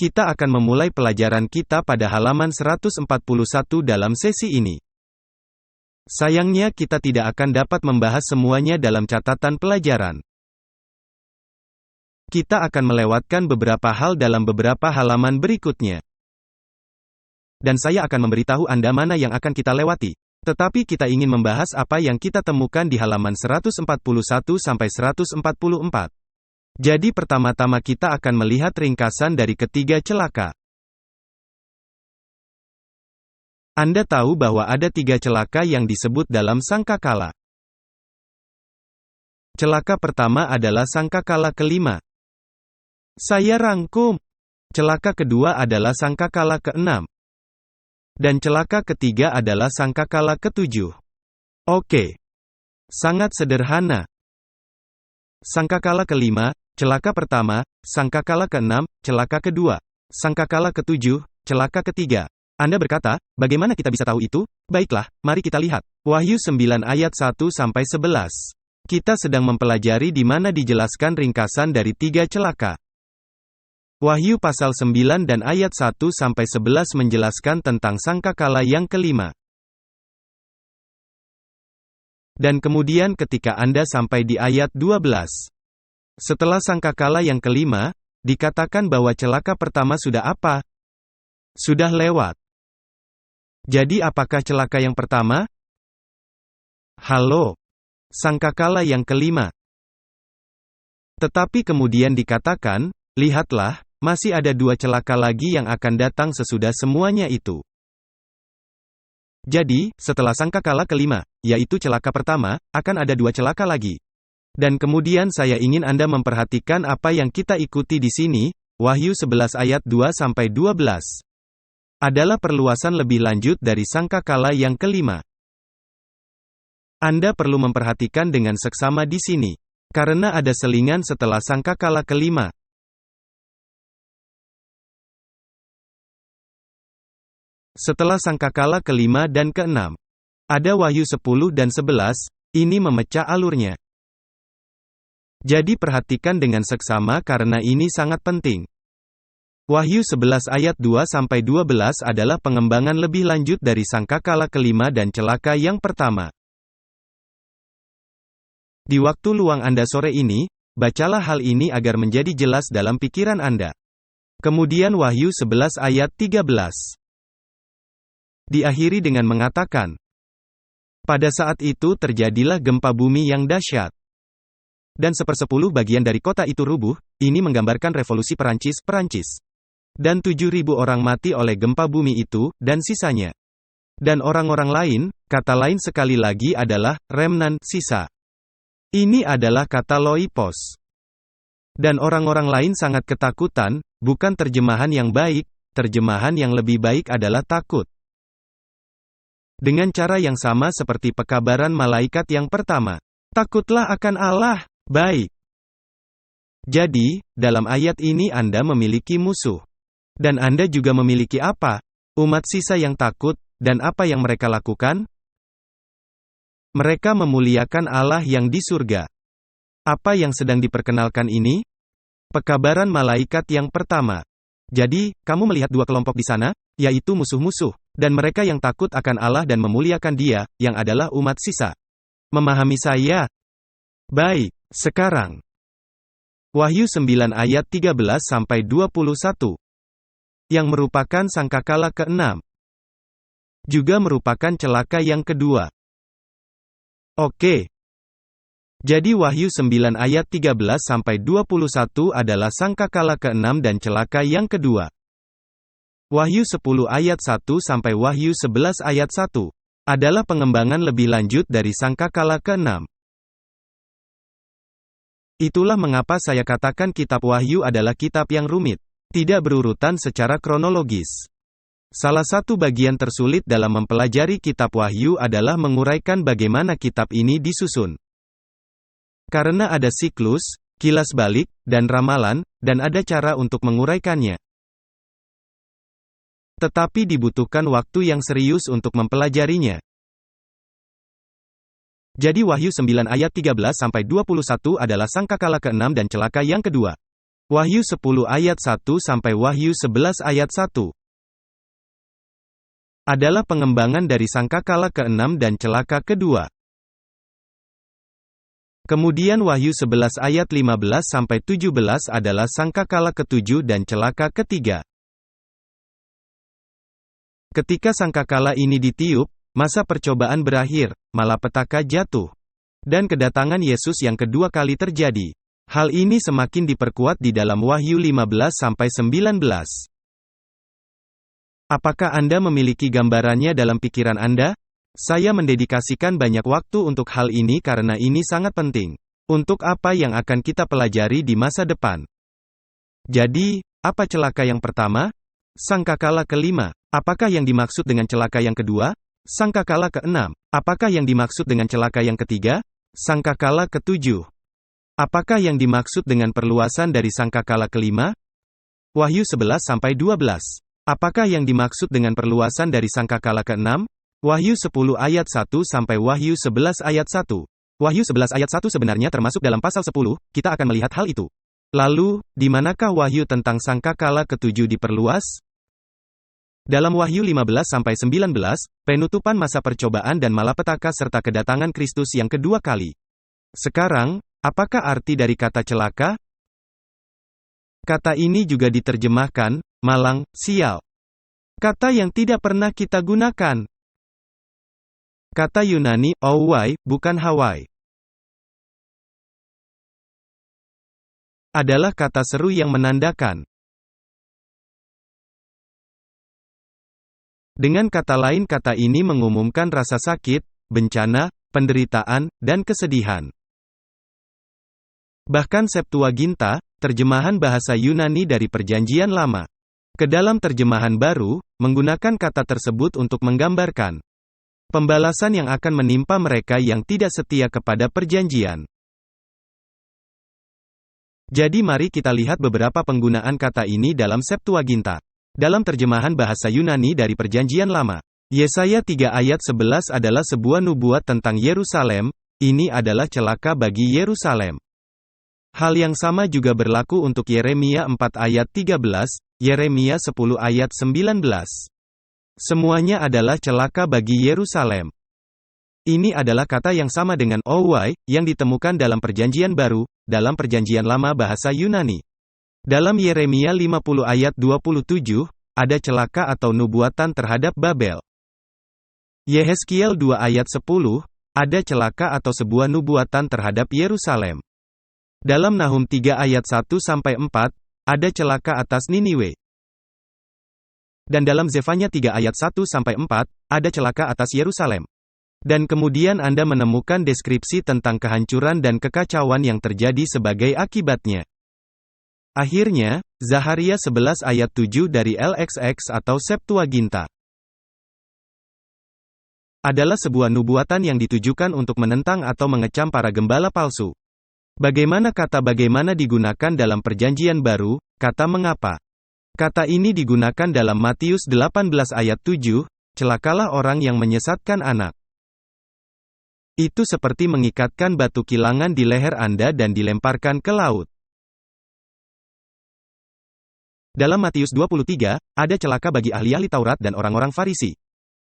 Kita akan memulai pelajaran kita pada halaman 141 dalam sesi ini. Sayangnya kita tidak akan dapat membahas semuanya dalam catatan pelajaran. Kita akan melewatkan beberapa hal dalam beberapa halaman berikutnya. Dan saya akan memberitahu Anda mana yang akan kita lewati. Tetapi kita ingin membahas apa yang kita temukan di halaman 141 sampai 144. Jadi pertama-tama kita akan melihat ringkasan dari ketiga celaka. Anda tahu bahwa ada 3 celaka yang disebut dalam sangkakala. Celaka pertama adalah sangkakala kelima. Saya rangkum. Celaka kedua adalah sangkakala ke-6. Dan celaka ketiga adalah sangkakala ke-7. Oke. Sangat sederhana. Sangkakala kelima, celaka pertama, sangkakala ke-6, celaka kedua, sangkakala ke-7, celaka ketiga. Anda berkata, bagaimana kita bisa tahu itu? Baiklah, mari kita lihat. Wahyu 9 ayat 1-11. Kita sedang mempelajari di mana dijelaskan ringkasan dari 3 celaka. Wahyu pasal 9 dan ayat 1-11 menjelaskan tentang sangkakala yang kelima. Dan kemudian ketika Anda sampai di ayat 12. Setelah sangkakala yang kelima, dikatakan bahwa celaka pertama sudah apa? Sudah lewat. Jadi apakah celaka yang pertama? Halo. Sangkakala yang kelima. Tetapi kemudian dikatakan, lihatlah, masih ada 2 celaka lagi yang akan datang sesudah semuanya itu. Jadi, setelah sangkakala kelima, yaitu celaka pertama, akan ada 2 celaka lagi. Dan kemudian saya ingin Anda memperhatikan apa yang kita ikuti di sini, Wahyu 11 ayat 2-12. Adalah perluasan lebih lanjut dari sangkakala yang kelima. Anda perlu memperhatikan dengan seksama di sini. Karena ada selingan setelah sangkakala kelima. Setelah sangkakala kelima dan ke-6. Ada Wahyu 10 dan 11, ini memecah alurnya. Jadi perhatikan dengan seksama karena ini sangat penting. Wahyu 11 ayat 2-12 adalah pengembangan lebih lanjut dari sangkakala kelima dan celaka yang pertama. Di waktu luang Anda sore ini, bacalah hal ini agar menjadi jelas dalam pikiran Anda. Kemudian Wahyu 11 ayat 13. Diakhiri dengan mengatakan, pada saat itu terjadilah gempa bumi yang dahsyat. Dan 1/10 bagian dari kota itu rubuh, ini menggambarkan revolusi Perancis. Dan 7.000 orang mati oleh gempa bumi itu, dan sisanya. Dan orang-orang lain, kata lain sekali lagi adalah, remnant, sisa. Ini adalah kata loipos. Dan orang-orang lain sangat ketakutan, bukan terjemahan yang baik, terjemahan yang lebih baik adalah takut. Dengan cara yang sama seperti pekabaran malaikat yang pertama. Takutlah akan Allah. Baik. Jadi, dalam ayat ini Anda memiliki musuh. Dan Anda juga memiliki apa? Umat sisa yang takut, dan apa yang mereka lakukan? Mereka memuliakan Allah yang di surga. Apa yang sedang diperkenalkan ini? Pekabaran malaikat yang pertama. Jadi, kamu melihat 2 kelompok di sana, yaitu musuh-musuh. Dan mereka yang takut akan Allah dan memuliakan Dia, yang adalah umat sisa. Memahami saya? Baik, sekarang. Wahyu 9 ayat 13-21. Yang merupakan sangkakala ke-6. Juga merupakan celaka yang kedua. Oke. Jadi Wahyu 9 ayat 13-21 adalah sangkakala ke-6 dan celaka yang kedua. Wahyu 10 ayat 1 sampai Wahyu 11 ayat 1 adalah pengembangan lebih lanjut dari sangkakala ke-6. Itulah mengapa saya katakan kitab Wahyu adalah kitab yang rumit, tidak berurutan secara kronologis. Salah satu bagian tersulit dalam mempelajari kitab Wahyu adalah menguraikan bagaimana kitab ini disusun. Karena ada siklus, kilas balik, dan ramalan, dan ada cara untuk menguraikannya. Tetapi dibutuhkan waktu yang serius untuk mempelajarinya. Jadi Wahyu 9 ayat 13-21 adalah sangkakala ke-6 dan celaka yang kedua. Wahyu 10 ayat 1 sampai Wahyu 11 ayat 1 adalah pengembangan dari sangkakala ke-6 dan celaka kedua. Kemudian Wahyu 11 ayat 15 sampai 17 adalah sangkakala ke-7 dan celaka ketiga. Ketika sangkakala ini ditiup, masa percobaan berakhir, malapetaka jatuh, dan kedatangan Yesus yang kedua kali terjadi. Hal ini semakin diperkuat di dalam Wahyu 15-19. Apakah Anda memiliki gambarannya dalam pikiran Anda? Saya mendedikasikan banyak waktu untuk hal ini karena ini sangat penting untuk apa yang akan kita pelajari di masa depan. Jadi, apa celaka yang pertama? Sangkakala kelima. Apakah yang dimaksud dengan celaka yang kedua? Sangkakala keenam. Apakah yang dimaksud dengan celaka yang ketiga? Sangkakala ketujuh. Apakah yang dimaksud dengan perluasan dari sangkakala kelima? Wahyu 11-12. Apakah yang dimaksud dengan perluasan dari sangkakala ke-6? Wahyu 10 ayat 1 sampai Wahyu 11 ayat 1. Wahyu 11 ayat 1 sebenarnya termasuk dalam pasal 10, kita akan melihat hal itu. Lalu, di manakah wahyu tentang sangkakala ke-7 diperluas? Dalam Wahyu 15-19, penutupan masa percobaan dan malapetaka serta kedatangan Kristus yang kedua kali. Sekarang, apakah arti dari kata celaka? Kata ini juga diterjemahkan, malang, sial. Kata yang tidak pernah kita gunakan. Kata Yunani, owai, bukan Hawaii. Adalah kata seru yang menandakan. Dengan kata lain kata ini mengumumkan rasa sakit, bencana, penderitaan, dan kesedihan. Bahkan Septuaginta, terjemahan bahasa Yunani dari Perjanjian Lama, ke dalam terjemahan baru, menggunakan kata tersebut untuk menggambarkan pembalasan yang akan menimpa mereka yang tidak setia kepada perjanjian. Jadi mari kita lihat beberapa penggunaan kata ini dalam Septuaginta. Dalam terjemahan bahasa Yunani dari Perjanjian Lama, Yesaya 3 ayat 11 adalah sebuah nubuat tentang Yerusalem, ini adalah celaka bagi Yerusalem. Hal yang sama juga berlaku untuk Yeremia 4 ayat 13, Yeremia 10 ayat 19. Semuanya adalah celaka bagi Yerusalem. Ini adalah kata yang sama dengan owai, yang ditemukan dalam Perjanjian Baru, dalam Perjanjian Lama bahasa Yunani. Dalam Yeremia 50 ayat 27, ada celaka atau nubuatan terhadap Babel. Yehezkiel 2 ayat 10, ada celaka atau sebuah nubuatan terhadap Yerusalem. Dalam Nahum 3 ayat 1-4, ada celaka atas Niniwe. Dan dalam Zefanya 3 ayat 1-4, ada celaka atas Yerusalem. Dan kemudian Anda menemukan deskripsi tentang kehancuran dan kekacauan yang terjadi sebagai akibatnya. Akhirnya, Zaharia 11 ayat 7 dari LXX atau Septuaginta adalah sebuah nubuatan yang ditujukan untuk menentang atau mengecam para gembala palsu. Bagaimana kata bagaimana digunakan dalam Perjanjian Baru, kata mengapa. Kata ini digunakan dalam Matius 18 ayat 7, celakalah orang yang menyesatkan anak. Itu seperti mengikatkan batu kilangan di leher Anda dan dilemparkan ke laut. Dalam Matius 23, ada celaka bagi ahli-ahli Taurat dan orang-orang Farisi.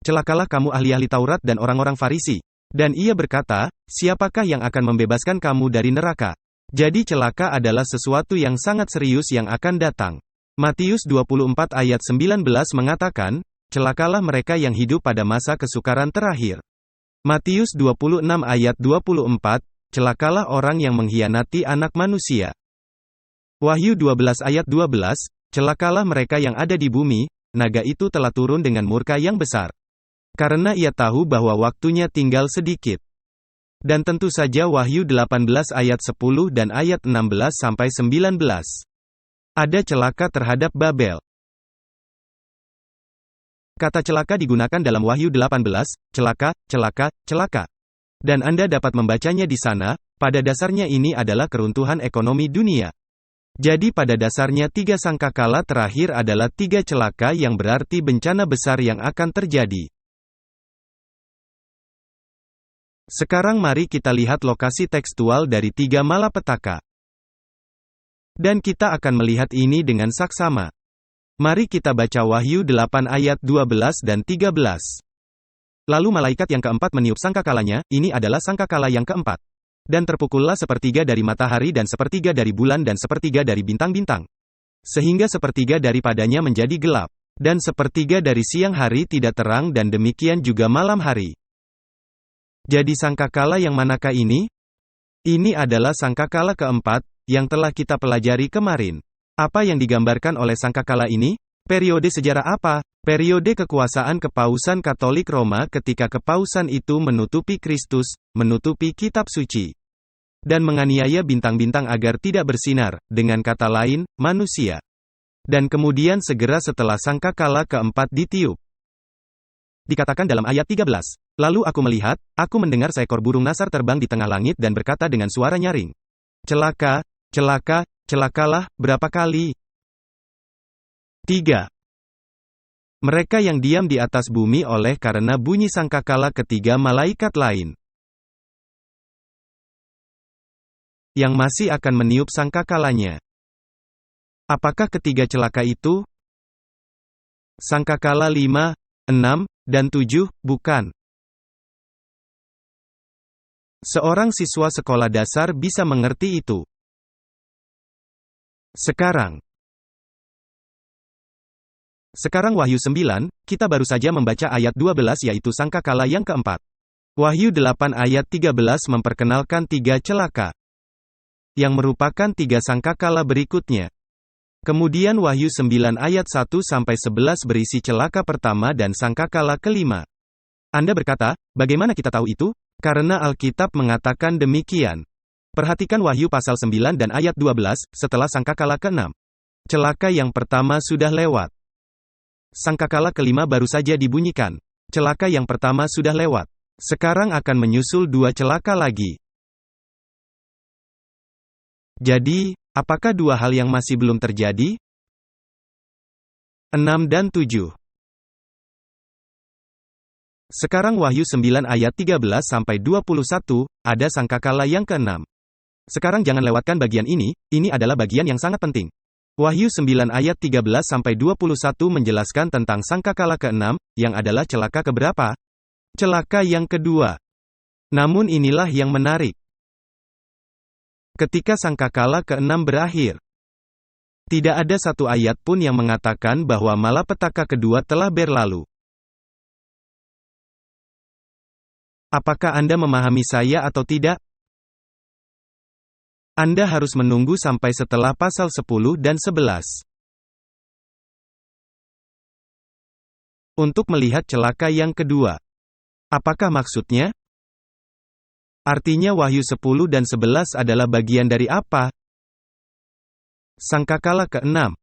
Celakalah kamu ahli-ahli Taurat dan orang-orang Farisi. Dan ia berkata, siapakah yang akan membebaskan kamu dari neraka? Jadi celaka adalah sesuatu yang sangat serius yang akan datang. Matius 24 ayat 19 mengatakan, celakalah mereka yang hidup pada masa kesukaran terakhir. Matius 26 ayat 24, celakalah orang yang mengkhianati anak manusia. Wahyu 12 ayat 12, celakalah mereka yang ada di bumi, naga itu telah turun dengan murka yang besar. Karena ia tahu bahwa waktunya tinggal sedikit. Dan tentu saja Wahyu 18 ayat 10 dan ayat 16-19. Ada celaka terhadap Babel. Kata celaka digunakan dalam Wahyu 18, celaka, celaka, celaka. Dan Anda dapat membacanya di sana, pada dasarnya ini adalah keruntuhan ekonomi dunia. Jadi pada dasarnya tiga sangkakala terakhir adalah tiga celaka yang berarti bencana besar yang akan terjadi. Sekarang mari kita lihat lokasi tekstual dari tiga malapetaka. Dan kita akan melihat ini dengan saksama. Mari kita baca Wahyu 8 ayat 12 dan 13. Lalu malaikat yang keempat meniup sangkakalanya, ini adalah sangkakala yang keempat. Dan terpukullah sepertiga dari matahari dan sepertiga dari bulan dan sepertiga dari bintang-bintang. Sehingga sepertiga daripadanya menjadi gelap. Dan sepertiga dari siang hari tidak terang dan demikian juga malam hari. Jadi sangkakala yang manakah ini? Ini adalah sangkakala keempat, yang telah kita pelajari kemarin. Apa yang digambarkan oleh sangkakala ini? Periode sejarah apa? Periode kekuasaan Kepausan Katolik Roma ketika kepausan itu menutupi Kristus, menutupi kitab suci, dan menganiaya bintang-bintang agar tidak bersinar, dengan kata lain, manusia. Dan kemudian segera setelah sangkakala keempat ditiup. Dikatakan dalam ayat 13, lalu aku melihat, aku mendengar seekor burung nasar terbang di tengah langit dan berkata dengan suara nyaring, celaka, celaka, celakalah, berapa kali? 3. Mereka yang diam di atas bumi oleh karena bunyi sangkakala ketiga malaikat lain. Yang masih akan meniup sangkakalanya. Apakah ketiga celaka itu? Sangkakala 5, 6, dan 7, bukan. Seorang siswa sekolah dasar bisa mengerti itu. Sekarang Wahyu 9, kita baru saja membaca ayat 12 yaitu sangkakala yang keempat. Wahyu 8 ayat 13 memperkenalkan 3 celaka. Yang merupakan 3 sangkakala berikutnya. Kemudian Wahyu 9 ayat 1-11 berisi celaka pertama dan sangkakala kelima. Anda berkata, bagaimana kita tahu itu? Karena Alkitab mengatakan demikian. Perhatikan Wahyu pasal 9 dan ayat 12, setelah sangkakala ke-6. Celaka yang pertama sudah lewat. Sangkakala kelima baru saja dibunyikan. Celaka yang pertama sudah lewat. Sekarang akan menyusul 2 celaka lagi. Jadi, apakah 2 hal yang masih belum terjadi? 6 dan 7. Sekarang Wahyu 9 ayat 13-21, ada sangkakala yang ke-6. Sekarang jangan lewatkan bagian ini adalah bagian yang sangat penting. Wahyu 9 ayat 13-21 menjelaskan tentang sangkakala ke-6, yang adalah celaka keberapa? Celaka yang kedua. Namun inilah yang menarik. Ketika sangkakala ke-6 berakhir, tidak ada satu ayat pun yang mengatakan bahwa malapetaka kedua telah berlalu. Apakah Anda memahami saya atau tidak? Anda harus menunggu sampai setelah pasal 10 dan 11. Untuk melihat celaka yang kedua. Apakah maksudnya? Artinya Wahyu 10 dan 11 adalah bagian dari apa? Sangkakala ke-6.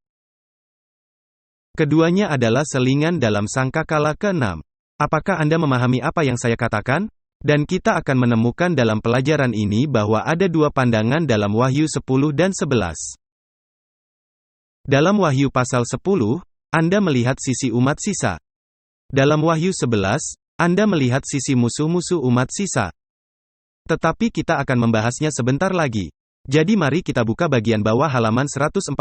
Keduanya adalah selingan dalam sangkakala ke-6. Apakah Anda memahami apa yang saya katakan? Dan kita akan menemukan dalam pelajaran ini bahwa ada 2 pandangan dalam Wahyu 10 dan 11. Dalam Wahyu pasal 10, Anda melihat sisi umat sisa. Dalam Wahyu 11, Anda melihat sisi musuh-musuh umat sisa. Tetapi kita akan membahasnya sebentar lagi. Jadi mari kita buka bagian bawah halaman 142.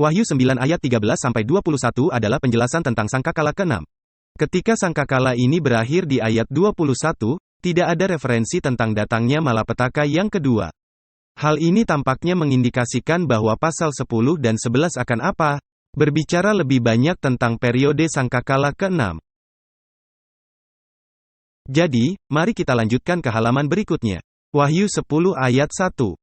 Wahyu 9 ayat 13-21 adalah penjelasan tentang sangkakala ke-6. Ketika sangkakala ini berakhir di ayat 21, tidak ada referensi tentang datangnya malapetaka yang kedua. Hal ini tampaknya mengindikasikan bahwa pasal 10 dan 11 akan apa? Berbicara lebih banyak tentang periode sangkakala ke-6. Jadi, mari kita lanjutkan ke halaman berikutnya. Wahyu 10 ayat 1.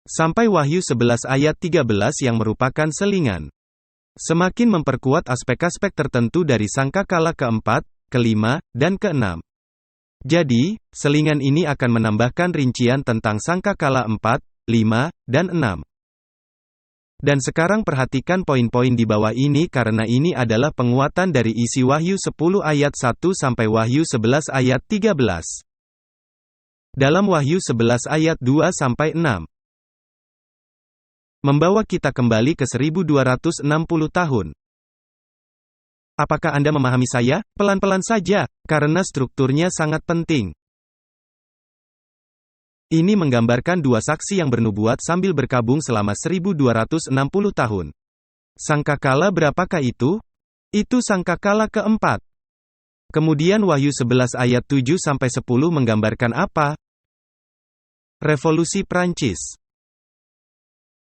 Sampai Wahyu 11 ayat 13 yang merupakan selingan. Semakin memperkuat aspek-aspek tertentu dari sangkakala keempat, kelima, dan keenam. Jadi, selingan ini akan menambahkan rincian tentang sangkakala 4, 5, dan 6. Dan sekarang perhatikan poin-poin di bawah ini karena ini adalah penguatan dari isi Wahyu 10 ayat 1 sampai Wahyu 11 ayat 13. Dalam Wahyu 11 ayat 2 sampai 6. Membawa kita kembali ke 1260 tahun. Apakah Anda memahami saya? Pelan-pelan saja, karena strukturnya sangat penting. Ini menggambarkan dua saksi yang bernubuat sambil berkabung selama 1260 tahun. Sangkakala berapakah itu? Itu sangkakala keempat. Kemudian Wahyu 11 ayat 7-10 menggambarkan apa? Revolusi Prancis.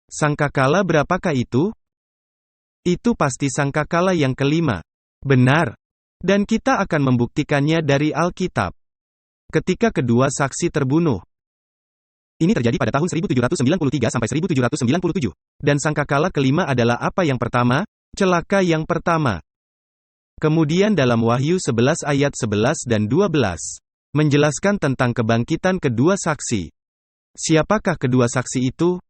Sangkakala berapakah itu? Itu pasti sangkakala yang kelima. Benar. Dan kita akan membuktikannya dari Alkitab. Ketika kedua saksi terbunuh. Ini terjadi pada tahun 1793 sampai 1797. Dan sangkakala kelima adalah apa yang pertama? Celaka yang pertama. Kemudian dalam Wahyu 11 ayat 11 dan 12, menjelaskan tentang kebangkitan kedua saksi. Siapakah kedua saksi itu?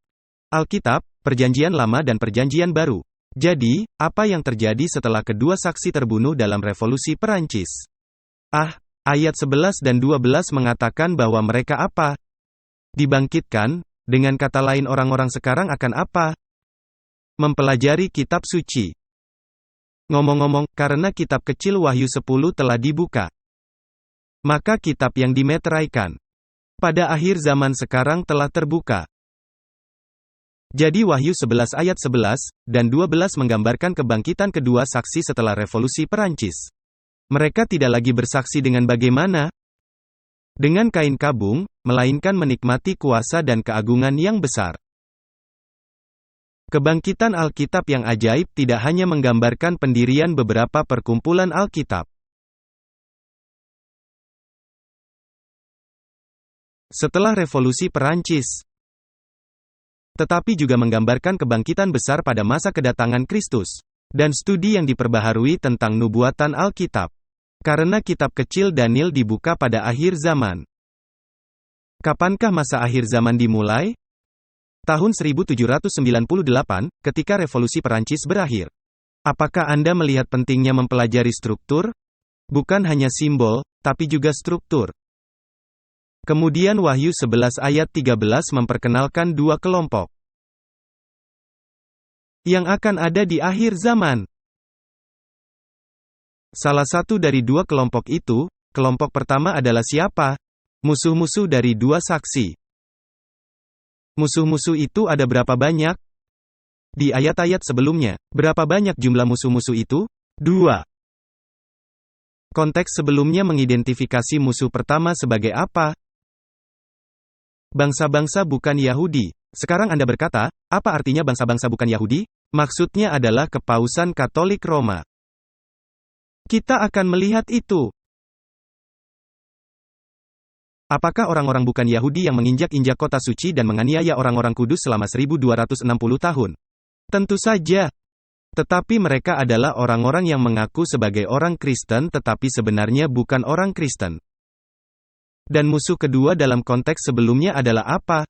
Alkitab, Perjanjian Lama dan Perjanjian Baru. Jadi, apa yang terjadi setelah kedua saksi terbunuh dalam Revolusi Perancis? Ayat 11 dan 12 mengatakan bahwa mereka apa? Dibangkitkan, dengan kata lain orang-orang sekarang akan apa? Mempelajari kitab suci. Ngomong-ngomong, karena kitab kecil Wahyu 10 telah dibuka, maka kitab yang dimeteraikan pada akhir zaman sekarang telah terbuka. Jadi Wahyu 11 ayat 11 dan 12 menggambarkan kebangkitan kedua saksi setelah Revolusi Perancis. Mereka tidak lagi bersaksi dengan bagaimana? Dengan kain kabung, melainkan menikmati kuasa dan keagungan yang besar. Kebangkitan Alkitab yang ajaib tidak hanya menggambarkan pendirian beberapa perkumpulan Alkitab. Setelah Revolusi Perancis, tetapi juga menggambarkan kebangkitan besar pada masa kedatangan Kristus, dan studi yang diperbaharui tentang nubuatan Alkitab. Karena kitab kecil Daniel dibuka pada akhir zaman. Kapankah masa akhir zaman dimulai? Tahun 1798, ketika Revolusi Perancis berakhir. Apakah Anda melihat pentingnya mempelajari struktur? Bukan hanya simbol, tapi juga struktur. Kemudian Wahyu 11 ayat 13 memperkenalkan dua kelompok yang akan ada di akhir zaman. Salah satu dari dua kelompok itu, kelompok pertama adalah siapa? Musuh-musuh dari dua saksi. Musuh-musuh itu ada berapa banyak? Di ayat-ayat sebelumnya, berapa banyak jumlah musuh-musuh itu? 2. Konteks sebelumnya mengidentifikasi musuh pertama sebagai apa? Bangsa-bangsa bukan Yahudi. Sekarang Anda berkata, apa artinya bangsa-bangsa bukan Yahudi? Maksudnya adalah Kepausan Katolik Roma. Kita akan melihat itu. Apakah orang-orang bukan Yahudi yang menginjak-injak kota suci dan menganiaya orang-orang kudus selama 1260 tahun? Tentu saja. Tetapi mereka adalah orang-orang yang mengaku sebagai orang Kristen tetapi sebenarnya bukan orang Kristen. Dan musuh kedua dalam konteks sebelumnya adalah apa?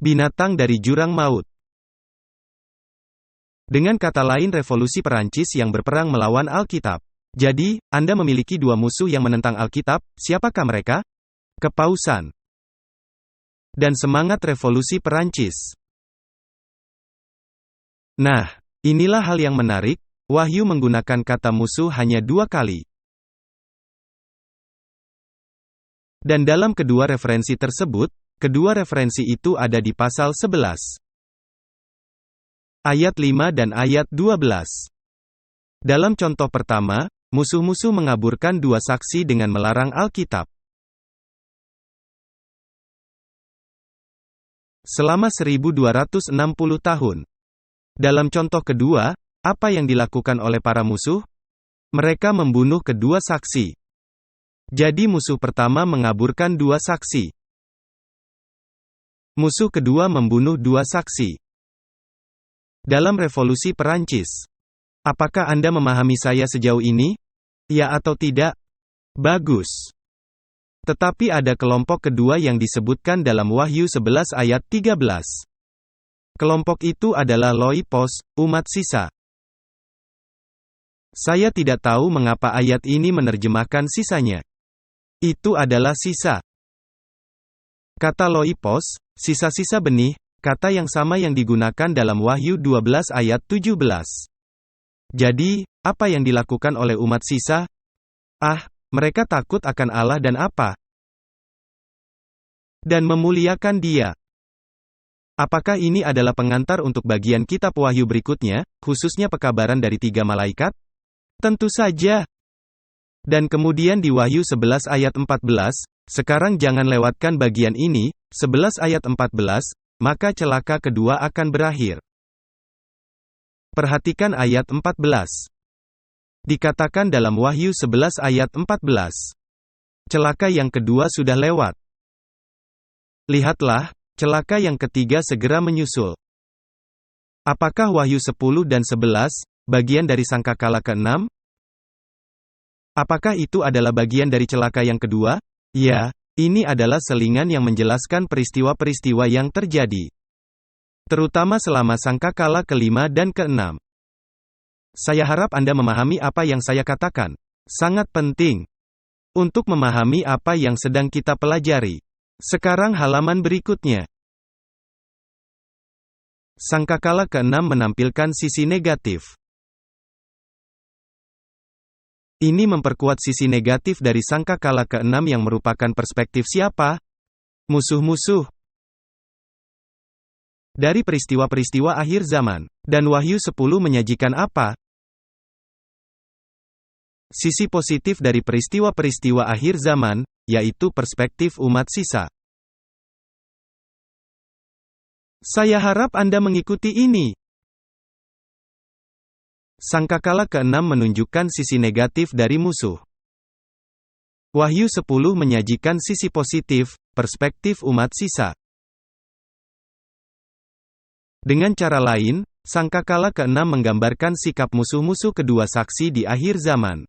Binatang dari jurang maut. Dengan kata lain Revolusi Perancis yang berperang melawan Alkitab. Jadi, Anda memiliki dua musuh yang menentang Alkitab, siapakah mereka? Kepausan dan semangat Revolusi Perancis. Nah, inilah hal yang menarik, Wahyu menggunakan kata musuh hanya 2 kali. Dan dalam kedua referensi tersebut, kedua referensi itu ada di pasal 11. Ayat 5 dan ayat 12. Dalam contoh pertama, musuh-musuh mengaburkan dua saksi dengan melarang Alkitab. Selama 1260 tahun. Dalam contoh kedua, apa yang dilakukan oleh para musuh? Mereka membunuh kedua saksi. Jadi musuh pertama mengaburkan dua saksi. Musuh kedua membunuh dua saksi. Dalam Revolusi Perancis. Apakah Anda memahami saya sejauh ini? Ya atau tidak? Bagus. Tetapi ada kelompok kedua yang disebutkan dalam Wahyu 11 ayat 13. Kelompok itu adalah Loipos, umat sisa. Saya tidak tahu mengapa ayat ini menerjemahkan sisanya. Itu adalah sisa. Kata Loipos, sisa-sisa benih, kata yang sama yang digunakan dalam Wahyu 12 ayat 17. Jadi, apa yang dilakukan oleh umat sisa? Mereka takut akan Allah dan apa? dan memuliakan Dia. Apakah ini adalah pengantar untuk bagian kitab Wahyu berikutnya, khususnya pekabaran dari 3 malaikat? Tentu saja. Dan kemudian di Wahyu 11 ayat 14, sekarang jangan lewatkan bagian ini, 11 ayat 14, maka celaka kedua akan berakhir. Perhatikan ayat 14. Dikatakan dalam Wahyu 11 ayat 14. Celaka yang kedua sudah lewat. Lihatlah, celaka yang ketiga segera menyusul. Apakah Wahyu 10 dan 11, bagian dari sangkakala ke-6? Apakah itu adalah bagian dari celaka yang kedua? Ya, ini adalah selingan yang menjelaskan peristiwa-peristiwa yang terjadi. Terutama selama sangkakala ke-5 dan ke-6. Saya harap Anda memahami apa yang saya katakan. Sangat penting untuk memahami apa yang sedang kita pelajari. Sekarang halaman berikutnya. Sangkakala ke-6 menampilkan sisi negatif. Ini memperkuat sisi negatif dari sangkakala ke-6 yang merupakan perspektif siapa? Musuh-musuh. Dari peristiwa-peristiwa akhir zaman. Dan Wahyu 10 menyajikan apa? Sisi positif dari peristiwa-peristiwa akhir zaman, yaitu perspektif umat sisa. Saya harap Anda mengikuti ini. Sangkakala ke-6 menunjukkan sisi negatif dari musuh. Wahyu 10 menyajikan sisi positif, perspektif umat sisa. Dengan cara lain, sangkakala ke-6 menggambarkan sikap musuh-musuh kedua saksi di akhir zaman.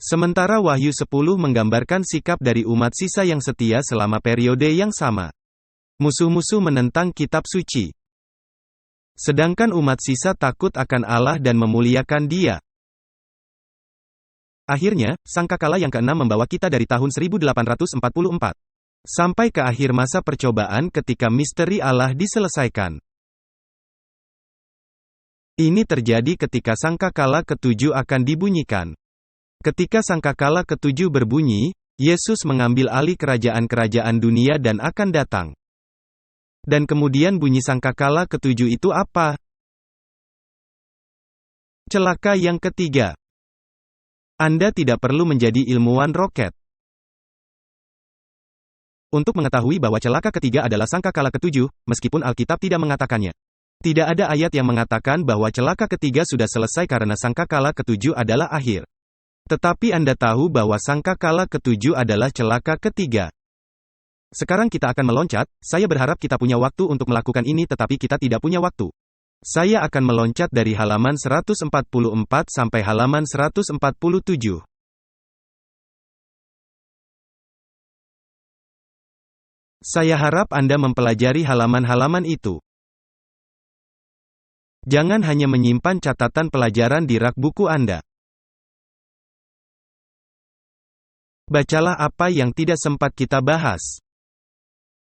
Sementara Wahyu 10 menggambarkan sikap dari umat sisa yang setia selama periode yang sama. Musuh-musuh menentang kitab suci. Sedangkan umat sisa takut akan Allah dan memuliakan Dia. Akhirnya, sangkakala yang ke-6 membawa kita dari tahun 1844 sampai ke akhir masa percobaan ketika misteri Allah diselesaikan. Ini terjadi ketika sangkakala ke-7 akan dibunyikan. Ketika sangkakala ke-7 berbunyi, Yesus mengambil alih kerajaan-kerajaan dunia dan akan datang. Dan kemudian bunyi sangkakala ke-7 itu apa? Celaka yang ketiga. Anda tidak perlu menjadi ilmuwan roket untuk mengetahui bahwa celaka ketiga adalah sangkakala ke-7, meskipun Alkitab tidak mengatakannya. Tidak ada ayat yang mengatakan bahwa celaka ketiga sudah selesai karena sangkakala ke-7 adalah akhir. Tetapi Anda tahu bahwa sangkakala ke-7 adalah celaka ketiga. Sekarang kita akan meloncat, saya berharap kita punya waktu untuk melakukan ini tetapi kita tidak punya waktu. Saya akan meloncat dari halaman 144 sampai halaman 147. Saya harap Anda mempelajari halaman-halaman itu. Jangan hanya menyimpan catatan pelajaran di rak buku Anda. Bacalah apa yang tidak sempat kita bahas.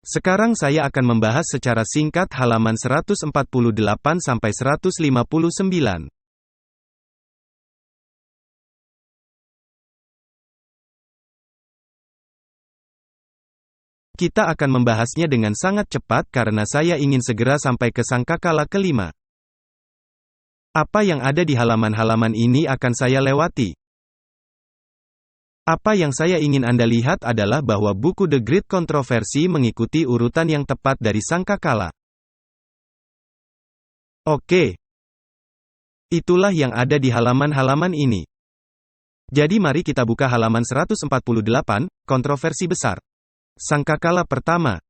Sekarang saya akan membahas secara singkat halaman 148 sampai 159. Kita akan membahasnya dengan sangat cepat karena saya ingin segera sampai ke sangkakala ke-5. Apa yang ada di halaman-halaman ini akan saya lewati. Apa yang saya ingin Anda lihat adalah bahwa buku The Great Controversy mengikuti urutan yang tepat dari sangkakala. Oke. Itulah yang ada di halaman-halaman ini. Jadi mari kita buka halaman 148, kontroversi besar. Sangkakala pertama.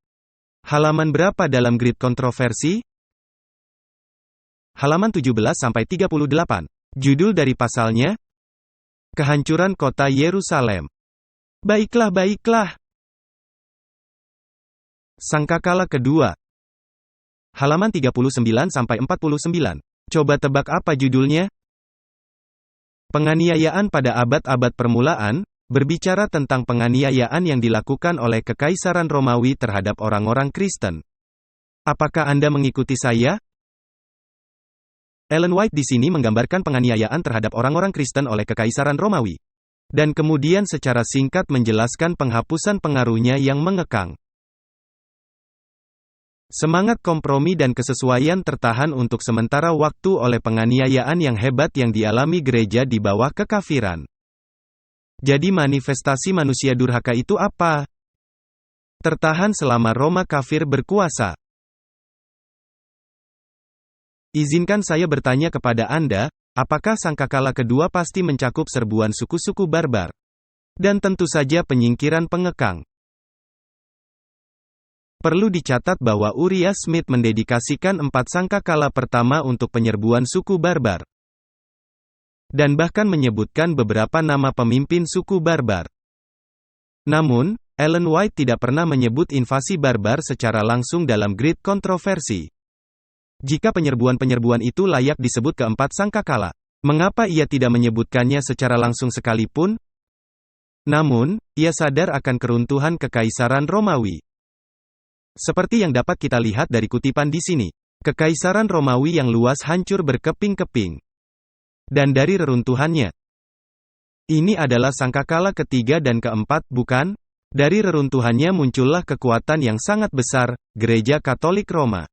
Halaman berapa dalam Great Controversy? Halaman 17-38. Judul dari pasalnya? Kehancuran kota Yerusalem. Baiklah. Sangkakala kedua. Halaman 39-49. Coba tebak apa judulnya? Penganiayaan pada abad-abad permulaan, berbicara tentang penganiayaan yang dilakukan oleh Kekaisaran Romawi terhadap orang-orang Kristen. Apakah Anda mengikuti saya? Ellen White di sini menggambarkan penganiayaan terhadap orang-orang Kristen oleh Kekaisaran Romawi. Dan kemudian secara singkat menjelaskan penghapusan pengaruhnya yang mengekang. Semangat kompromi dan kesesuaian tertahan untuk sementara waktu oleh penganiayaan yang hebat yang dialami gereja di bawah kekafiran. Jadi manifestasi manusia durhaka itu apa? Tertahan selama Roma kafir berkuasa. Izinkan saya bertanya kepada Anda, apakah sangkakala kedua pasti mencakup serbuan suku-suku barbar? Dan tentu saja penyingkiran pengekang. Perlu dicatat bahwa Uriah Smith mendedikasikan 4 sangkakala pertama untuk penyerbuan suku barbar. Dan bahkan menyebutkan beberapa nama pemimpin suku barbar. Namun, Ellen White tidak pernah menyebut invasi barbar secara langsung dalam Great Controversy. Jika penyerbuan-penyerbuan itu layak disebut keempat sangkakala, mengapa ia tidak menyebutkannya secara langsung sekalipun? Namun, ia sadar akan keruntuhan Kekaisaran Romawi. Seperti yang dapat kita lihat dari kutipan di sini, Kekaisaran Romawi yang luas hancur berkeping-keping. Dan dari reruntuhannya, ini adalah sangkakala ketiga dan keempat, bukan? Dari reruntuhannya muncullah kekuatan yang sangat besar, Gereja Katolik Roma.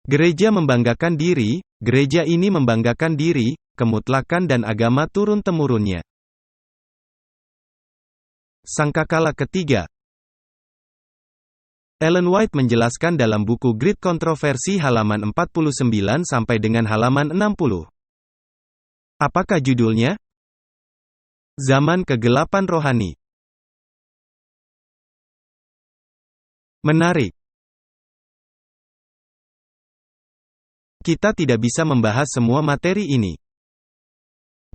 Gereja membanggakan diri, gereja ini membanggakan diri, kemutlakan dan agama turun-temurunnya. Sangkakala ketiga. Ellen White menjelaskan dalam buku Great Controversy halaman 49 sampai dengan halaman 60. Apakah judulnya? Zaman Kegelapan Rohani. Menarik. Kita tidak bisa membahas semua materi ini.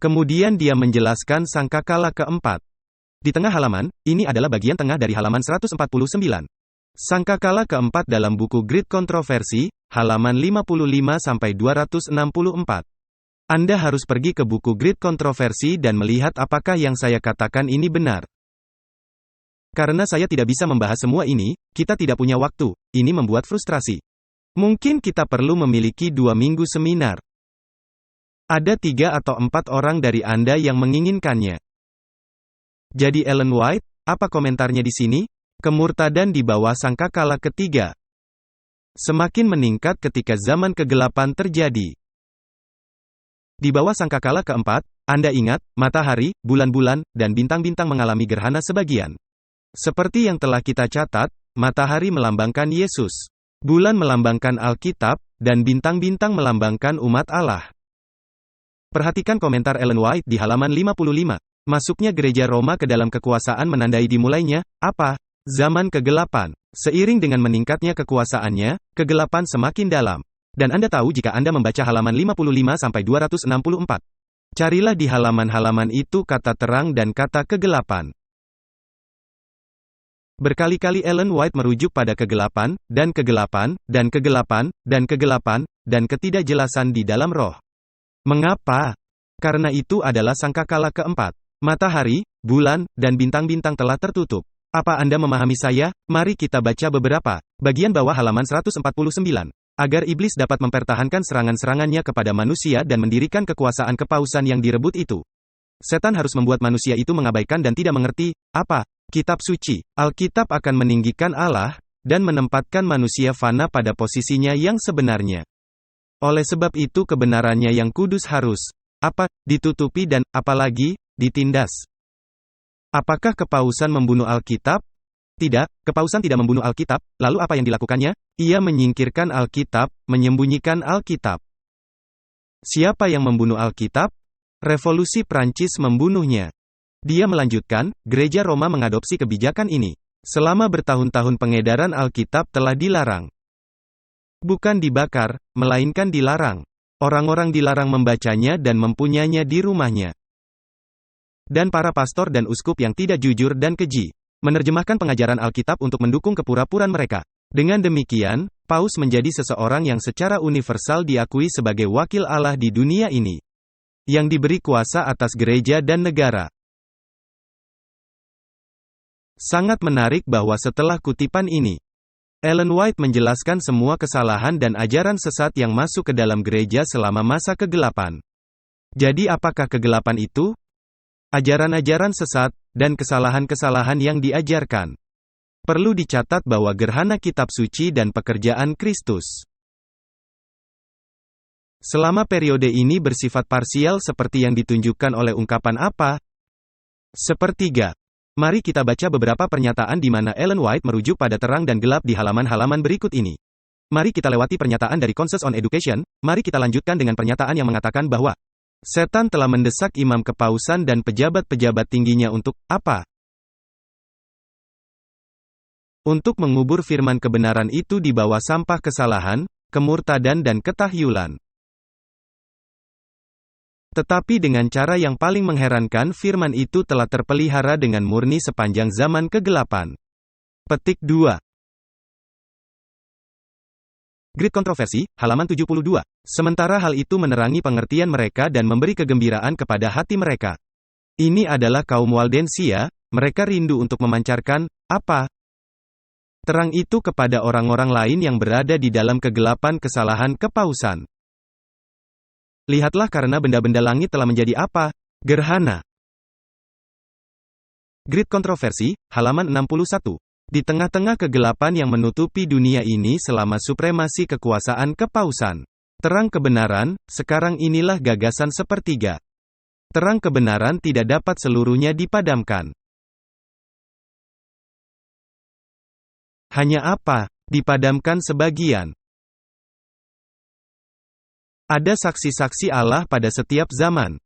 Kemudian dia menjelaskan sangkakala keempat. Di tengah halaman, ini adalah bagian tengah dari halaman 149. Sangkakala keempat dalam buku Great Controversy, halaman 55-264. Anda harus pergi ke buku Great Controversy dan melihat apakah yang saya katakan ini benar. Karena saya tidak bisa membahas semua ini, kita tidak punya waktu, ini membuat frustrasi. Mungkin kita perlu memiliki 2 minggu seminar. Ada 3 atau 4 orang dari Anda yang menginginkannya. Jadi Ellen White, apa komentarnya di sini? Kemurtadan di bawah sangkakala ketiga semakin meningkat ketika zaman kegelapan terjadi. Di bawah sangkakala keempat, Anda ingat, matahari, bulan-bulan, dan bintang-bintang mengalami gerhana sebagian. Seperti yang telah kita catat, matahari melambangkan Yesus, bulan melambangkan Alkitab, dan bintang-bintang melambangkan umat Allah. Perhatikan komentar Ellen White di halaman 55. Masuknya gereja Roma ke dalam kekuasaan menandai dimulainya, apa? Zaman kegelapan. Seiring dengan meningkatnya kekuasaannya, kegelapan semakin dalam. Dan Anda tahu jika Anda membaca halaman 55-264. Carilah di halaman-halaman itu kata terang dan kata kegelapan. Berkali-kali Ellen White merujuk pada kegelapan, dan kegelapan, dan kegelapan, dan kegelapan, dan ketidakjelasan di dalam roh. Mengapa? Karena itu adalah sangkakala keempat. Matahari, bulan, dan bintang-bintang telah tertutup. Apa Anda memahami saya? Mari kita baca beberapa bagian bawah halaman 149. Agar iblis dapat mempertahankan serangan-serangannya kepada manusia dan mendirikan kekuasaan kepausan yang direbut itu. Setan harus membuat manusia itu mengabaikan dan tidak mengerti, apa? Kitab suci. Alkitab akan meninggikan Allah, dan menempatkan manusia fana pada posisinya yang sebenarnya. Oleh sebab itu kebenarannya yang kudus harus, apa? Ditutupi dan, apalagi, ditindas. Apakah kepausan membunuh Alkitab? Tidak, kepausan tidak membunuh Alkitab, lalu apa yang dilakukannya? Ia menyingkirkan Alkitab, menyembunyikan Alkitab. Siapa yang membunuh Alkitab? Revolusi Prancis membunuhnya. Dia melanjutkan, Gereja Roma mengadopsi kebijakan ini. Selama bertahun-tahun pengedaran Alkitab telah dilarang. Bukan dibakar, melainkan dilarang. Orang-orang dilarang membacanya dan mempunyainya di rumahnya. Dan para pastor dan uskup yang tidak jujur dan keji menerjemahkan pengajaran Alkitab untuk mendukung kepura-puraan mereka. Dengan demikian, Paus menjadi seseorang yang secara universal diakui sebagai wakil Allah di dunia ini, yang diberi kuasa atas gereja dan negara. Sangat menarik bahwa setelah kutipan ini, Ellen White menjelaskan semua kesalahan dan ajaran sesat yang masuk ke dalam gereja selama masa kegelapan. Jadi apakah kegelapan itu? ajaran-ajaran sesat, dan kesalahan-kesalahan yang diajarkan. Perlu dicatat bahwa gerhana kitab suci dan pekerjaan Kristus selama periode ini bersifat parsial seperti yang ditunjukkan oleh ungkapan apa? Sepertiga. Mari kita baca beberapa pernyataan di mana Ellen White merujuk pada terang dan gelap di halaman-halaman berikut ini. Mari kita lewati pernyataan dari Consensus on Education. Mari kita lanjutkan dengan pernyataan yang mengatakan bahwa setan telah mendesak imam kepausan dan pejabat-pejabat tingginya untuk apa? Untuk mengubur firman kebenaran itu di bawah sampah kesalahan, kemurtadan dan ketahyulan. Tetapi dengan cara yang paling mengherankan firman itu telah terpelihara dengan murni sepanjang zaman kegelapan. Petik 2. Great Kontroversi, halaman 72. Sementara hal itu menerangi pengertian mereka dan memberi kegembiraan kepada hati mereka. Ini adalah kaum Waldensia, mereka rindu untuk memancarkan, apa? Terang itu kepada orang-orang lain yang berada di dalam kegelapan kesalahan kepausan. Lihatlah karena benda-benda langit telah menjadi apa? Gerhana. Great Kontroversi, halaman 61. Di tengah-tengah kegelapan yang menutupi dunia ini selama supremasi kekuasaan kepausan. Terang kebenaran, sekarang inilah gagasan sepertiga. Terang kebenaran tidak dapat seluruhnya dipadamkan. Hanya apa? Dipadamkan sebagian. Ada saksi-saksi Allah pada setiap zaman.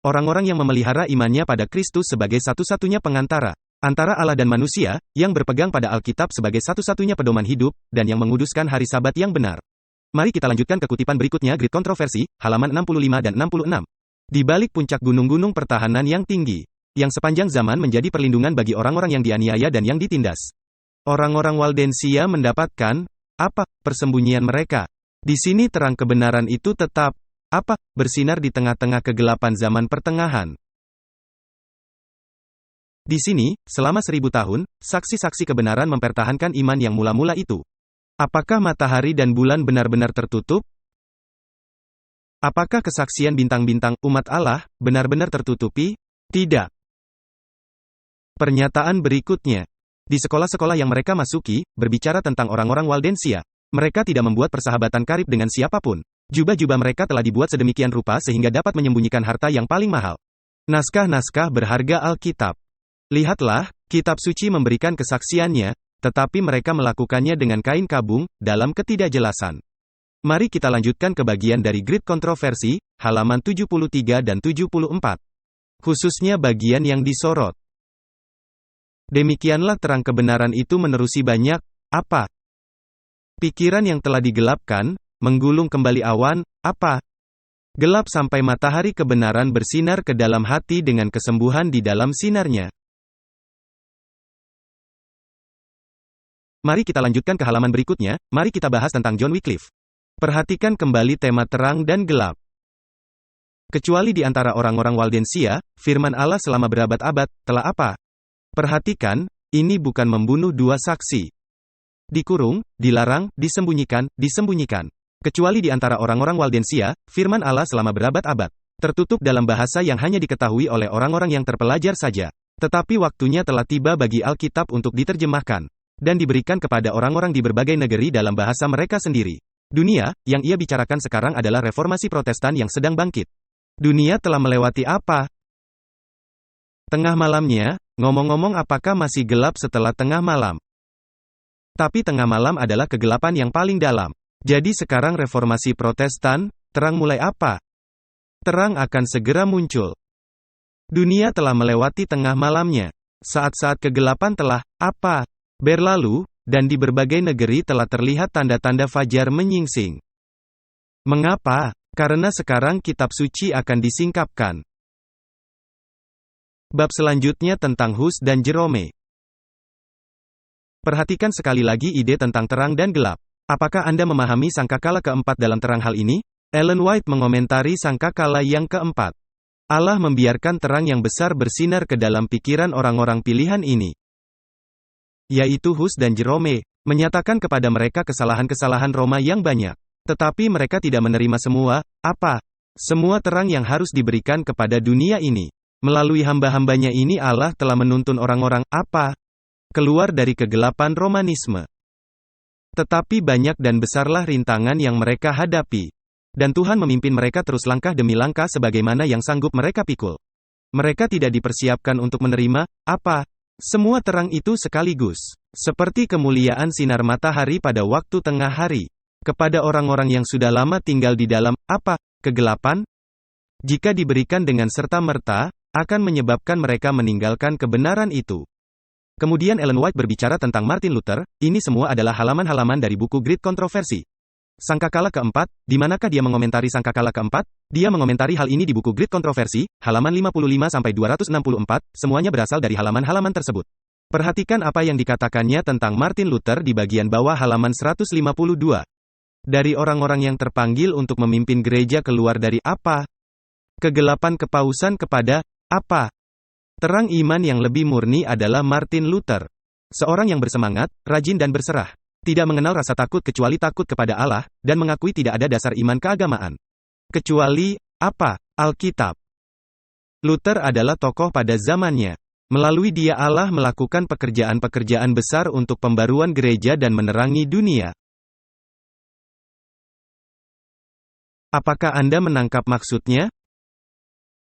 Orang-orang yang memelihara imannya pada Kristus sebagai satu-satunya pengantara antara Allah dan manusia, yang berpegang pada Alkitab sebagai satu-satunya pedoman hidup, dan yang menguduskan hari Sabat yang benar. Mari kita lanjutkan ke kutipan berikutnya. Great Kontroversi, halaman 65 dan 66. Di balik puncak gunung-gunung pertahanan yang tinggi, yang sepanjang zaman menjadi perlindungan bagi orang-orang yang dianiaya dan yang ditindas. Orang-orang Waldensia mendapatkan, apa, persembunyian mereka. Di sini terang kebenaran itu tetap, apa, bersinar di tengah-tengah kegelapan zaman pertengahan. Di sini, selama 1000 tahun, saksi-saksi kebenaran mempertahankan iman yang mula-mula itu. Apakah matahari dan bulan benar-benar tertutup? Apakah kesaksian bintang-bintang, umat Allah, benar-benar tertutupi? Tidak. Pernyataan berikutnya. Di sekolah-sekolah yang mereka masuki, berbicara tentang orang-orang Waldensia. Mereka tidak membuat persahabatan karib dengan siapapun. Jubah-jubah mereka telah dibuat sedemikian rupa sehingga dapat menyembunyikan harta yang paling mahal. Naskah-naskah berharga Alkitab. Lihatlah, kitab suci memberikan kesaksiannya, tetapi mereka melakukannya dengan kain kabung, dalam ketidakjelasan. Mari kita lanjutkan ke bagian dari Great Kontroversi, halaman 73 dan 74. Khususnya bagian yang disorot. Demikianlah terang kebenaran itu menerusi banyak, apa? Pikiran yang telah digelapkan, menggulung kembali awan, apa? Gelap sampai matahari kebenaran bersinar ke dalam hati dengan kesembuhan di dalam sinarnya. Mari kita lanjutkan ke halaman berikutnya, mari kita bahas tentang John Wycliffe. Perhatikan kembali tema terang dan gelap. Kecuali di antara orang-orang Waldensia, firman Allah selama berabad-abad, telah apa? Perhatikan, ini bukan membunuh dua saksi. Dikurung, dilarang, disembunyikan, disembunyikan. Kecuali di antara orang-orang Waldensia, firman Allah selama berabad-abad. Tertutup dalam bahasa yang hanya diketahui oleh orang-orang yang terpelajar saja. Tetapi waktunya telah tiba bagi Alkitab untuk diterjemahkan. Dan diberikan kepada orang-orang di berbagai negeri dalam bahasa mereka sendiri. Dunia, yang ia bicarakan sekarang adalah reformasi Protestan yang sedang bangkit. Dunia telah melewati apa? Tengah malamnya, ngomong-ngomong apakah masih gelap setelah tengah malam? Tapi tengah malam adalah kegelapan yang paling dalam. Jadi sekarang reformasi Protestan, terang mulai apa? Terang akan segera muncul. Dunia telah melewati tengah malamnya. Saat-saat kegelapan telah, apa? Berlalu, dan di berbagai negeri telah terlihat tanda-tanda fajar menyingsing. Mengapa? Karena sekarang kitab suci akan disingkapkan. Bab selanjutnya tentang Hus dan Jerome. Perhatikan sekali lagi ide tentang terang dan gelap. Apakah Anda memahami sangkakala keempat dalam terang hal ini? Ellen White mengomentari sangkakala yang keempat. Allah membiarkan terang yang besar bersinar ke dalam pikiran orang-orang pilihan ini. Yaitu Hus dan Jerome, menyatakan kepada mereka kesalahan-kesalahan Roma yang banyak. Tetapi mereka tidak menerima semua, apa? Semua terang yang harus diberikan kepada dunia ini. Melalui hamba-hambanya ini Allah telah menuntun orang-orang, apa? Keluar dari kegelapan Romanisme. Tetapi banyak dan besarlah rintangan yang mereka hadapi. Dan Tuhan memimpin mereka terus langkah demi langkah sebagaimana yang sanggup mereka pikul. Mereka tidak dipersiapkan untuk menerima, apa? Semua terang itu sekaligus. Seperti kemuliaan sinar matahari pada waktu tengah hari. Kepada orang-orang yang sudah lama tinggal di dalam, apa? Kegelapan? Jika diberikan dengan serta-merta, akan menyebabkan mereka meninggalkan kebenaran itu. Kemudian Ellen White berbicara tentang Martin Luther, ini semua adalah halaman-halaman dari buku Great Controversy. Sangkakala keempat, di manakah dia mengomentari sangkakala keempat? Dia mengomentari hal ini di buku Great Controversy, halaman 55-264, semuanya berasal dari halaman-halaman tersebut. Perhatikan apa yang dikatakannya tentang Martin Luther di bagian bawah halaman 152. Dari orang-orang yang terpanggil untuk memimpin gereja keluar dari apa? Kegelapan kepausan kepada apa? Terang iman yang lebih murni adalah Martin Luther. Seorang yang bersemangat, rajin dan berserah. Tidak mengenal rasa takut kecuali takut kepada Allah, dan mengakui tidak ada dasar iman keagamaan. Kecuali, apa? Alkitab. Luther adalah tokoh pada zamannya. Melalui dia Allah melakukan pekerjaan-pekerjaan besar untuk pembaruan gereja dan menerangi dunia. Apakah Anda menangkap maksudnya?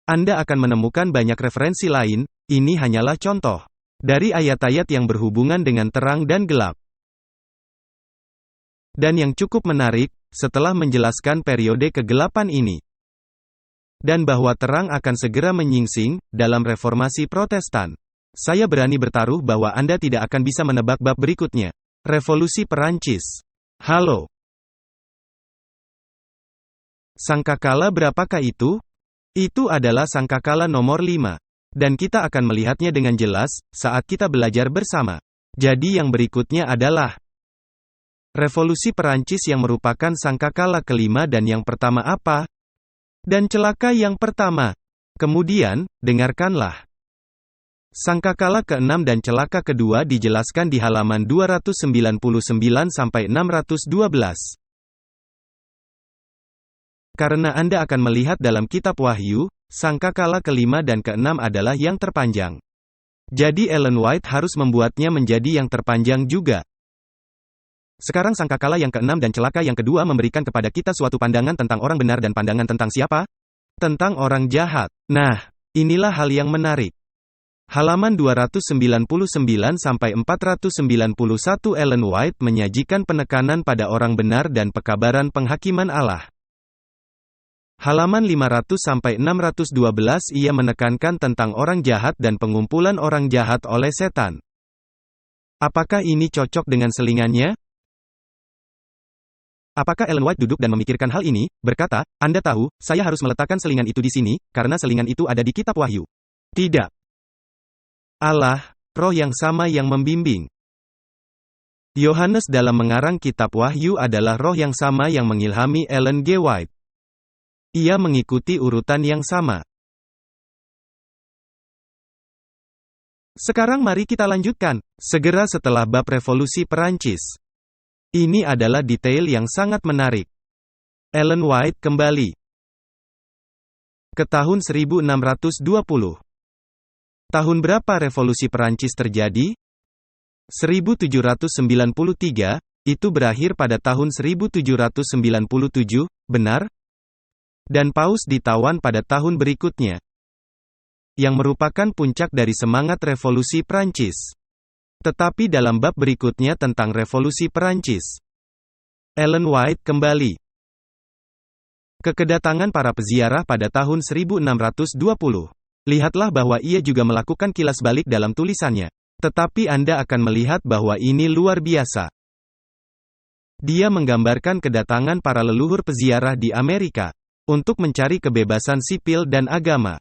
Anda akan menemukan banyak referensi lain, ini hanyalah contoh dari ayat-ayat yang berhubungan dengan terang dan gelap. Dan yang cukup menarik, setelah menjelaskan periode kegelapan ini, dan bahwa terang akan segera menyingsing, dalam reformasi Protestan. Saya berani bertaruh bahwa Anda tidak akan bisa menebak bab berikutnya. Revolusi Perancis. Halo. Sangkakala berapakah itu? Itu adalah sangkakala nomor 5. Dan kita akan melihatnya dengan jelas, saat kita belajar bersama. Jadi yang berikutnya adalah Revolusi Perancis yang merupakan sangkakala kelima dan yang pertama apa? Dan celaka yang pertama. Kemudian, dengarkanlah. Sangkakala ke-6 dan celaka kedua dijelaskan di halaman 299-612. Karena Anda akan melihat dalam kitab Wahyu, sangkakala kelima dan keenam adalah yang terpanjang. Jadi Ellen White harus membuatnya menjadi yang terpanjang juga. Sekarang sangkakala yang keenam dan celaka yang kedua memberikan kepada kita suatu pandangan tentang orang benar dan pandangan tentang siapa? Tentang orang jahat. Nah, inilah hal yang menarik. Halaman 299-491 Ellen White menyajikan penekanan pada orang benar dan pekabaran penghakiman Allah. Halaman 500-612 ia menekankan tentang orang jahat dan pengumpulan orang jahat oleh setan. Apakah ini cocok dengan selingannya? Apakah Ellen White duduk dan memikirkan hal ini, berkata, Anda tahu, saya harus meletakkan selingan itu di sini, karena selingan itu ada di kitab Wahyu. Tidak. Allah, roh yang sama yang membimbing. Yohanes dalam mengarang kitab Wahyu adalah roh yang sama yang mengilhami Ellen G. White. Ia mengikuti urutan yang sama. Sekarang mari kita lanjutkan, segera setelah bab Revolusi Perancis. Ini adalah detail yang sangat menarik. Ellen White kembali ke tahun 1620. Tahun berapa Revolusi Perancis terjadi? 1793, itu berakhir pada tahun 1797, benar? Dan Paus ditawan pada tahun berikutnya, yang merupakan puncak dari semangat Revolusi Prancis. Tetapi dalam bab berikutnya tentang Revolusi Perancis, Ellen White kembali ke kedatangan para peziarah pada tahun 1620. Lihatlah bahwa ia juga melakukan kilas balik dalam tulisannya. Tetapi Anda akan melihat bahwa ini luar biasa. Dia menggambarkan kedatangan para leluhur peziarah di Amerika untuk mencari kebebasan sipil dan agama.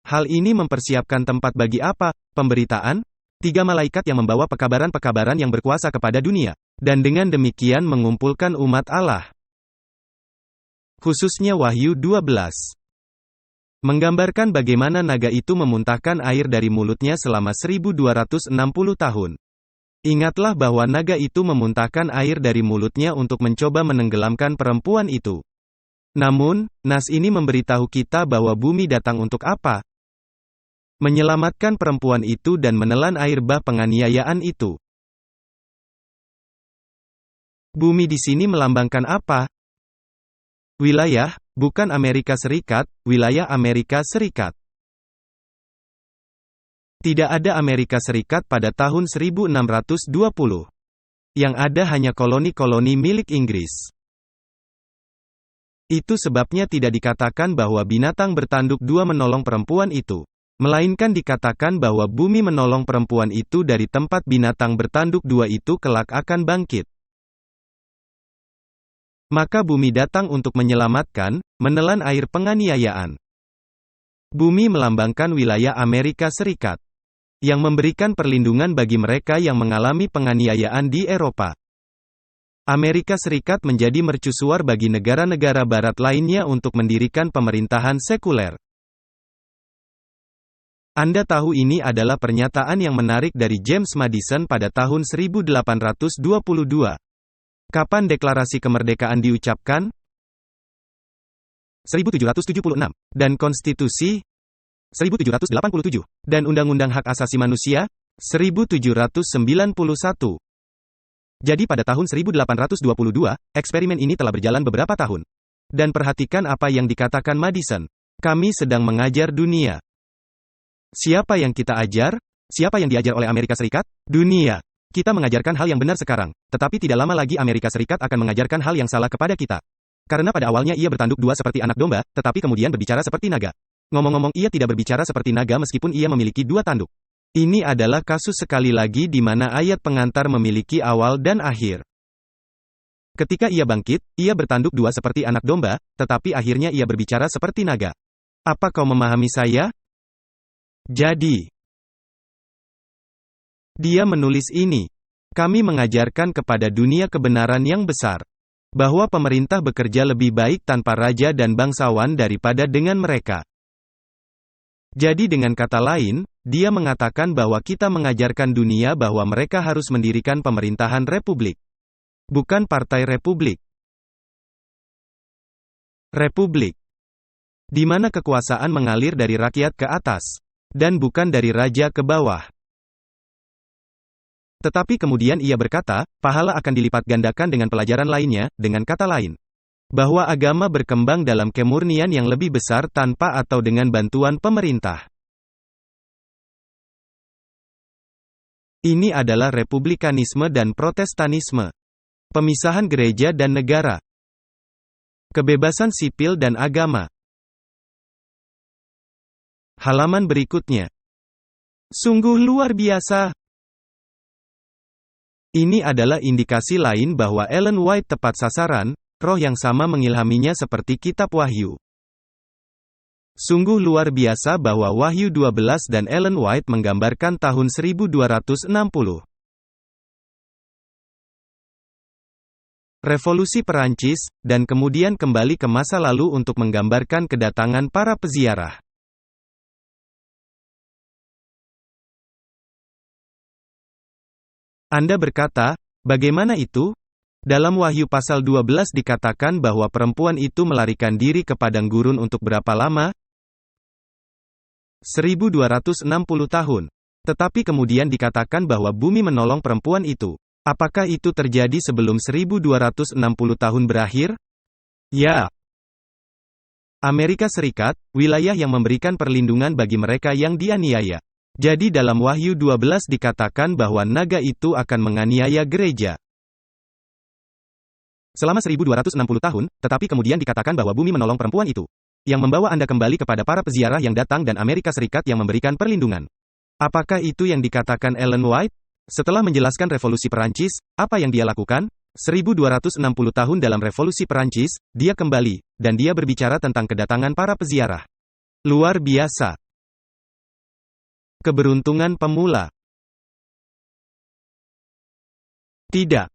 Hal ini mempersiapkan tempat bagi apa? Pemberitaan? 3 malaikat yang membawa pekabaran-pekabaran yang berkuasa kepada dunia. Dan dengan demikian mengumpulkan umat Allah. Khususnya Wahyu 12. Menggambarkan bagaimana naga itu memuntahkan air dari mulutnya selama 1260 tahun. Ingatlah bahwa naga itu memuntahkan air dari mulutnya untuk mencoba menenggelamkan perempuan itu. Namun, nas ini memberitahu kita bahwa bumi datang untuk apa? menyelamatkan perempuan itu dan menelan air bah penganiayaan itu. Bumi di sini melambangkan apa? Wilayah, bukan Amerika Serikat, wilayah Amerika Serikat. Tidak ada Amerika Serikat pada tahun 1620. Yang ada hanya koloni-koloni milik Inggris. Itu sebabnya tidak dikatakan bahwa binatang bertanduk dua menolong perempuan itu. Melainkan dikatakan bahwa bumi menolong perempuan itu dari tempat binatang bertanduk dua itu kelak akan bangkit. Maka bumi datang untuk menyelamatkan, menelan air penganiayaan. Bumi melambangkan wilayah Amerika Serikat, yang memberikan perlindungan bagi mereka yang mengalami penganiayaan di Eropa. Amerika Serikat menjadi mercusuar bagi negara-negara barat lainnya untuk mendirikan pemerintahan sekuler. Anda tahu ini adalah pernyataan yang menarik dari James Madison pada tahun 1822. Kapan deklarasi kemerdekaan diucapkan? 1776. Dan konstitusi? 1787. Dan Undang-Undang Hak Asasi Manusia? 1791. Jadi pada tahun 1822, eksperimen ini telah berjalan beberapa tahun. Dan perhatikan apa yang dikatakan Madison. Kami sedang mengajar dunia. Siapa yang kita ajar? Siapa yang diajar oleh Amerika Serikat? Dunia. Kita mengajarkan hal yang benar sekarang, tetapi tidak lama lagi Amerika Serikat akan mengajarkan hal yang salah kepada kita. Karena pada awalnya ia bertanduk dua seperti anak domba, tetapi kemudian berbicara seperti naga. Ngomong-ngomong, ia tidak berbicara seperti naga meskipun ia memiliki dua tanduk. Ini adalah kasus sekali lagi di mana ayat pengantar memiliki awal dan akhir. Ketika ia bangkit, ia bertanduk dua seperti anak domba, tetapi akhirnya ia berbicara seperti naga. Apa kau memahami saya? Jadi, dia menulis ini. Kami mengajarkan kepada dunia kebenaran yang besar. Bahwa pemerintah bekerja lebih baik tanpa raja dan bangsawan daripada dengan mereka. Jadi dengan kata lain, dia mengatakan bahwa kita mengajarkan dunia bahwa mereka harus mendirikan pemerintahan republik. Bukan partai republik. Republik. Di mana kekuasaan mengalir dari rakyat ke atas. Dan bukan dari raja ke bawah. Tetapi kemudian ia berkata, pahala akan dilipat gandakan dengan pelajaran lainnya, dengan kata lain. Bahwa agama berkembang dalam kemurnian yang lebih besar tanpa atau dengan bantuan pemerintah. Ini adalah republikanisme dan protestanisme. Pemisahan gereja dan negara. Kebebasan sipil dan agama. Halaman berikutnya. Sungguh luar biasa. Ini adalah indikasi lain bahwa Ellen White tepat sasaran, roh yang sama mengilhaminya seperti kitab Wahyu. Sungguh luar biasa bahwa Wahyu 12 dan Ellen White menggambarkan tahun 1260. Revolusi Perancis, dan kemudian kembali ke masa lalu untuk menggambarkan kedatangan para peziarah. Anda berkata, bagaimana itu? Dalam Wahyu pasal 12 dikatakan bahwa perempuan itu melarikan diri ke padang gurun untuk berapa lama? 1260 tahun. Tetapi kemudian dikatakan bahwa bumi menolong perempuan itu. Apakah itu terjadi sebelum 1260 tahun berakhir? Ya. Amerika Serikat, wilayah yang memberikan perlindungan bagi mereka yang dianiaya. Jadi dalam Wahyu 12 dikatakan bahwa naga itu akan menganiaya gereja. Selama 1260 tahun, tetapi kemudian dikatakan bahwa bumi menolong perempuan itu. Yang membawa Anda kembali kepada para peziarah yang datang dan Amerika Serikat yang memberikan perlindungan. Apakah itu yang dikatakan Ellen White? Setelah menjelaskan revolusi Perancis, apa yang dia lakukan? 1260 tahun dalam revolusi Perancis, dia kembali, dan dia berbicara tentang kedatangan para peziarah. Luar biasa. Keberuntungan pemula. Tidak.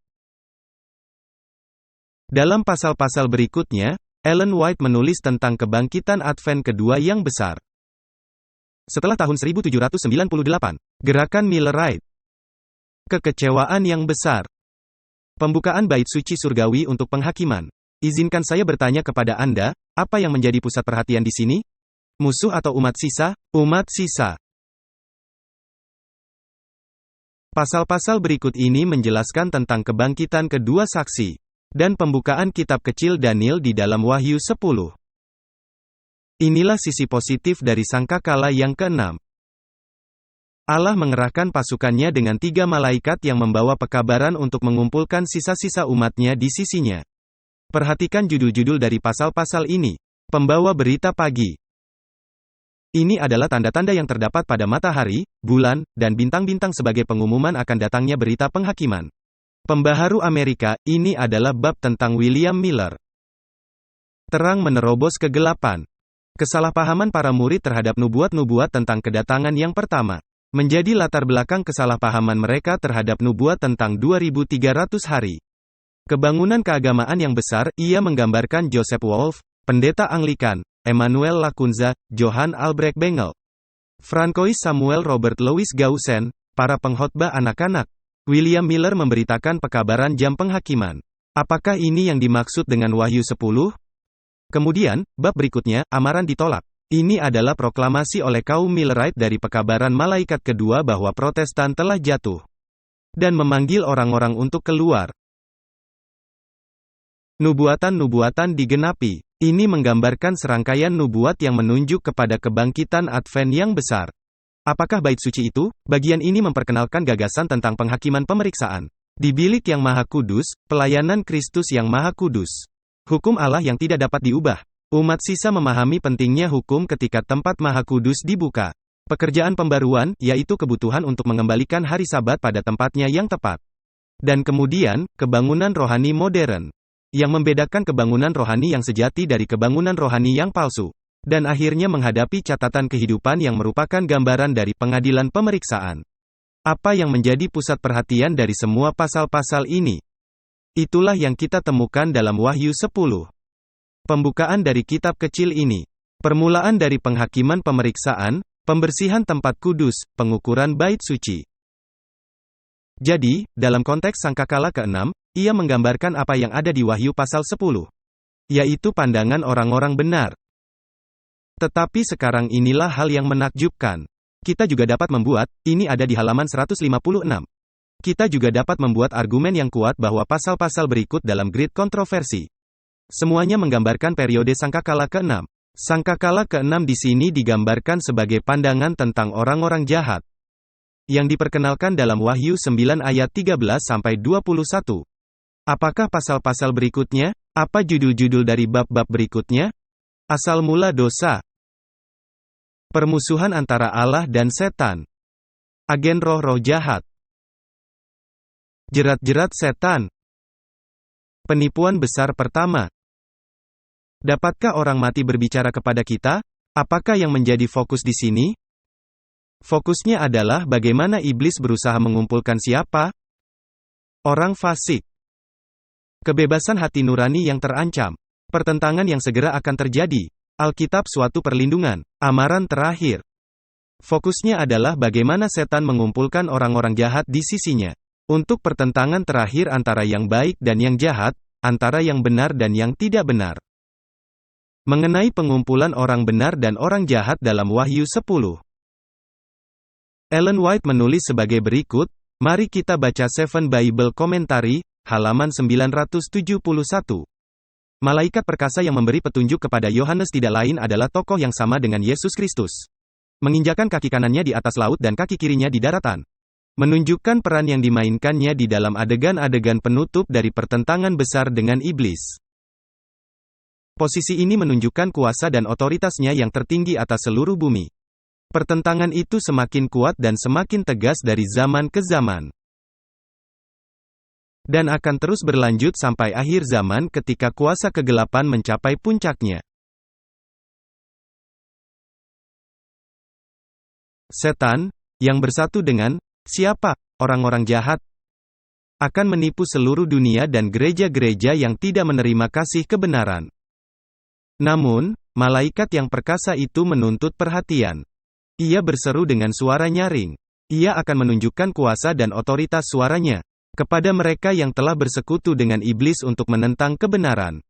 Dalam pasal-pasal berikutnya, Ellen White menulis tentang kebangkitan Advent kedua yang besar. Setelah tahun 1798, gerakan Millerite. Kekecewaan yang besar. Pembukaan bait suci surgawi untuk penghakiman. Izinkan saya bertanya kepada Anda, apa yang menjadi pusat perhatian di sini? Musuh atau umat sisa? Umat sisa. Pasal-pasal berikut ini menjelaskan tentang kebangkitan kedua saksi, dan pembukaan kitab kecil Daniel di dalam Wahyu 10. Inilah sisi positif dari sangkakala yang keenam. Allah mengerahkan pasukannya dengan 3 malaikat yang membawa pekabaran untuk mengumpulkan sisa-sisa umatnya di sisinya. Perhatikan judul-judul dari pasal-pasal ini. Pembawa berita pagi. Ini adalah tanda-tanda yang terdapat pada matahari, bulan, dan bintang-bintang sebagai pengumuman akan datangnya berita penghakiman. Pembaharu Amerika, ini adalah bab tentang William Miller. Terang menerobos kegelapan. Kesalahpahaman para murid terhadap nubuat-nubuat tentang kedatangan yang pertama menjadi latar belakang kesalahpahaman mereka terhadap nubuat tentang 2300 hari. Kebangunan keagamaan yang besar, ia menggambarkan Joseph Wolf, pendeta Anglikan, Emmanuel Lacunza, Johann Albrecht Bengel, Francois Samuel Robert Louis Gaussen, para pengkhotbah anak-anak. William Miller memberitakan pekabaran jam penghakiman. Apakah ini yang dimaksud dengan Wahyu 10? Kemudian, bab berikutnya, amaran ditolak. Ini adalah proklamasi oleh kaum Millerite dari pekabaran malaikat kedua bahwa Protestan telah jatuh dan memanggil orang-orang untuk keluar. Nubuatan-nubuatan digenapi. Ini menggambarkan serangkaian nubuat yang menunjuk kepada kebangkitan Advent yang besar. Apakah bait suci itu? Bagian ini memperkenalkan gagasan tentang penghakiman pemeriksaan. Di bilik yang maha kudus, pelayanan Kristus yang maha kudus. Hukum Allah yang tidak dapat diubah. Umat sisa memahami pentingnya hukum ketika tempat maha kudus dibuka. Pekerjaan pembaruan, yaitu kebutuhan untuk mengembalikan hari Sabat pada tempatnya yang tepat. Dan kemudian, kebangunan rohani modern. Yang membedakan kebangunan rohani yang sejati dari kebangunan rohani yang palsu. Dan akhirnya menghadapi catatan kehidupan yang merupakan gambaran dari pengadilan pemeriksaan. Apa yang menjadi pusat perhatian dari semua pasal-pasal ini? Itulah yang kita temukan dalam Wahyu 10. Pembukaan dari kitab kecil ini. Permulaan dari penghakiman pemeriksaan, pembersihan tempat kudus, pengukuran bait suci. Jadi, dalam konteks sangkakala ke-6, ia menggambarkan apa yang ada di Wahyu pasal 10. Yaitu pandangan orang-orang benar. Tetapi sekarang inilah hal yang menakjubkan. Kita juga dapat membuat, ini ada di halaman 156. Kita juga dapat membuat argumen yang kuat bahwa pasal-pasal berikut dalam Great Kontroversi. Semuanya menggambarkan periode sangkakala ke-6. Sangkakala ke-6 di sini digambarkan sebagai pandangan tentang orang-orang jahat. Yang diperkenalkan dalam Wahyu 9 ayat 13-21. Apakah pasal-pasal berikutnya? Apa judul-judul dari bab-bab berikutnya? Asal mula dosa. Permusuhan antara Allah dan setan. Agen roh-roh jahat. Jerat-jerat setan. Penipuan besar pertama. Dapatkah orang mati berbicara kepada kita? Apakah yang menjadi fokus di sini? Fokusnya adalah bagaimana iblis berusaha mengumpulkan siapa? Orang fasik. Kebebasan hati nurani yang terancam. Pertentangan yang segera akan terjadi. Alkitab suatu perlindungan. Amaran terakhir. Fokusnya adalah bagaimana setan mengumpulkan orang-orang jahat di sisinya. Untuk pertentangan terakhir antara yang baik dan yang jahat, antara yang benar dan yang tidak benar. Mengenai pengumpulan orang benar dan orang jahat dalam Wahyu 10. Ellen White menulis sebagai berikut, mari kita baca Seven Bible Commentary, halaman 971. Malaikat perkasa yang memberi petunjuk kepada Yohanes tidak lain adalah tokoh yang sama dengan Yesus Kristus. Menginjakan kaki kanannya di atas laut dan kaki kirinya di daratan. Menunjukkan peran yang dimainkannya di dalam adegan-adegan penutup dari pertentangan besar dengan iblis. Posisi ini menunjukkan kuasa dan otoritasnya yang tertinggi atas seluruh bumi. Pertentangan itu semakin kuat dan semakin tegas dari zaman ke zaman. Dan akan terus berlanjut sampai akhir zaman ketika kuasa kegelapan mencapai puncaknya. Setan, yang bersatu dengan siapa? Orang-orang jahat, akan menipu seluruh dunia dan gereja-gereja yang tidak menerima kasih kebenaran. Namun, malaikat yang perkasa itu menuntut perhatian. Ia berseru dengan suara nyaring. Ia akan menunjukkan kuasa dan otoritas suaranya kepada mereka yang telah bersekutu dengan iblis untuk menentang kebenaran.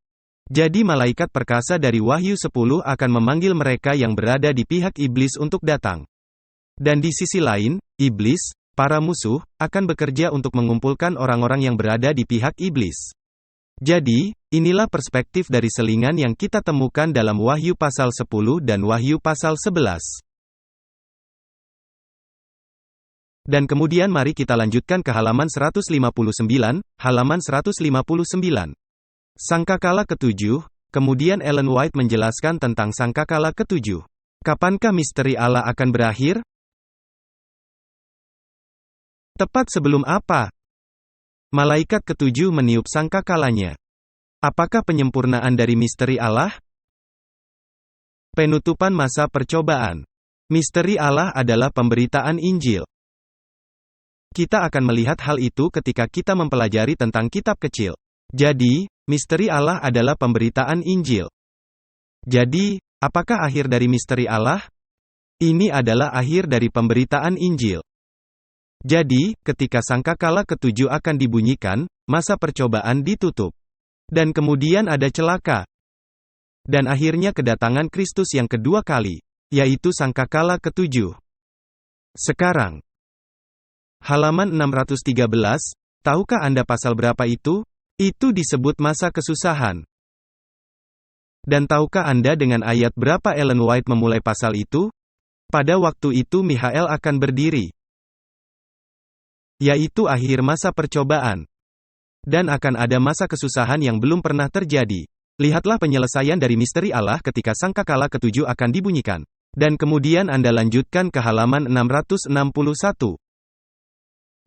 Jadi malaikat perkasa dari Wahyu 10 akan memanggil mereka yang berada di pihak iblis untuk datang. Dan di sisi lain, iblis, para musuh, akan bekerja untuk mengumpulkan orang-orang yang berada di pihak iblis. Jadi, inilah perspektif dari selingan yang kita temukan dalam Wahyu pasal 10 dan Wahyu pasal 11. Dan kemudian mari kita lanjutkan ke halaman 159, halaman 159. Sangkakala ketujuh, kemudian Ellen White menjelaskan tentang sangkakala ketujuh. Kapankah misteri Allah akan berakhir? Tepat sebelum apa? Malaikat ketujuh meniup sangkakalanya. Apakah penyempurnaan dari misteri Allah? Penutupan masa percobaan. Misteri Allah adalah pemberitaan Injil. Kita akan melihat hal itu ketika kita mempelajari tentang kitab kecil. Jadi, misteri Allah adalah pemberitaan Injil. Jadi, apakah akhir dari misteri Allah? Ini adalah akhir dari pemberitaan Injil. Jadi, ketika sangkakala ketujuh akan dibunyikan, masa percobaan ditutup. Dan kemudian ada celaka. Dan akhirnya kedatangan Kristus yang kedua kali, yaitu sangkakala ketujuh. Sekarang, halaman 613, tahukah Anda pasal berapa itu? Itu disebut masa kesusahan. Dan tahukah Anda dengan ayat berapa Ellen White memulai pasal itu? Pada waktu itu Mikhael akan berdiri. Yaitu akhir masa percobaan. Dan akan ada masa kesusahan yang belum pernah terjadi. Lihatlah penyelesaian dari misteri Allah ketika sangkakala ketujuh akan dibunyikan. Dan kemudian Anda lanjutkan ke halaman 661.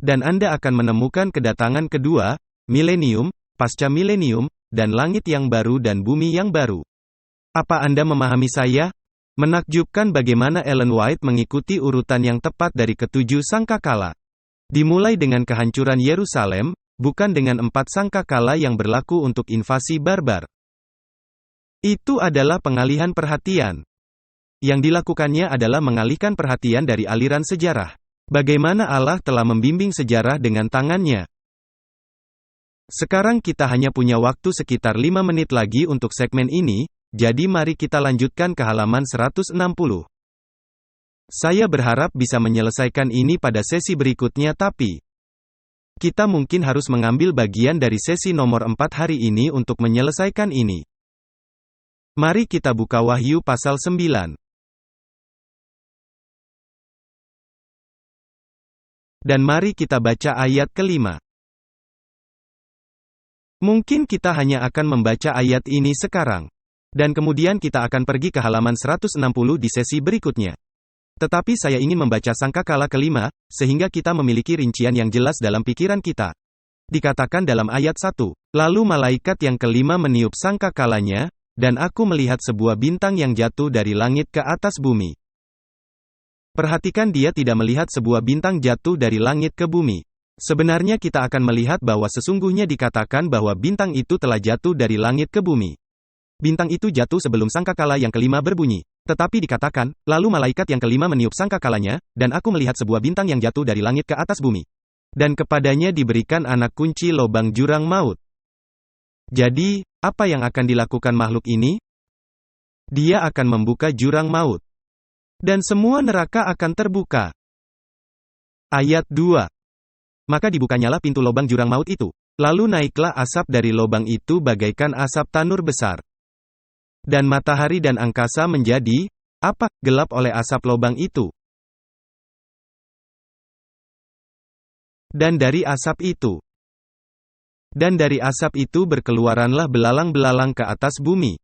Dan Anda akan menemukan kedatangan kedua, milenium, pasca milenium, dan langit yang baru dan bumi yang baru. Apa Anda memahami saya? Menakjubkan bagaimana Ellen White mengikuti urutan yang tepat dari ketujuh sangkakala. Dimulai dengan kehancuran Yerusalem, bukan dengan 4 sangkakala yang berlaku untuk invasi barbar. Itu adalah pengalihan perhatian. Yang dilakukannya adalah mengalihkan perhatian dari aliran sejarah. Bagaimana Allah telah membimbing sejarah dengan tangannya. Sekarang kita hanya punya waktu sekitar 5 menit lagi untuk segmen ini, jadi mari kita lanjutkan ke halaman 160. Saya berharap bisa menyelesaikan ini pada sesi berikutnya tapi kita mungkin harus mengambil bagian dari sesi nomor 4 hari ini untuk menyelesaikan ini. Mari kita buka Wahyu pasal 9. Dan mari kita baca ayat kelima. Mungkin kita hanya akan membaca ayat ini sekarang. Dan kemudian kita akan pergi ke halaman 160 di sesi berikutnya. Tetapi saya ingin membaca sangkakala kelima, sehingga kita memiliki rincian yang jelas dalam pikiran kita. Dikatakan dalam ayat 1, lalu malaikat yang kelima meniup sangkakalanya, dan aku melihat sebuah bintang yang jatuh dari langit ke atas bumi. Perhatikan, dia tidak melihat sebuah bintang jatuh dari langit ke bumi. Sebenarnya kita akan melihat bahwa sesungguhnya dikatakan bahwa bintang itu telah jatuh dari langit ke bumi. Bintang itu jatuh sebelum sangkakala yang kelima berbunyi. Tetapi dikatakan, lalu malaikat yang kelima meniup sangkakalanya, dan aku melihat sebuah bintang yang jatuh dari langit ke atas bumi. Dan kepadanya diberikan anak kunci lobang jurang maut. Jadi, apa yang akan dilakukan makhluk ini? Dia akan membuka jurang maut. Dan semua neraka akan terbuka. Ayat 2. Maka dibukanyalah pintu lobang jurang maut itu. Lalu naiklah asap dari lobang itu bagaikan asap tanur besar. Dan matahari dan angkasa menjadi, apa, gelap oleh asap lobang itu. Dan dari asap itu berkeluaranlah belalang-belalang ke atas bumi.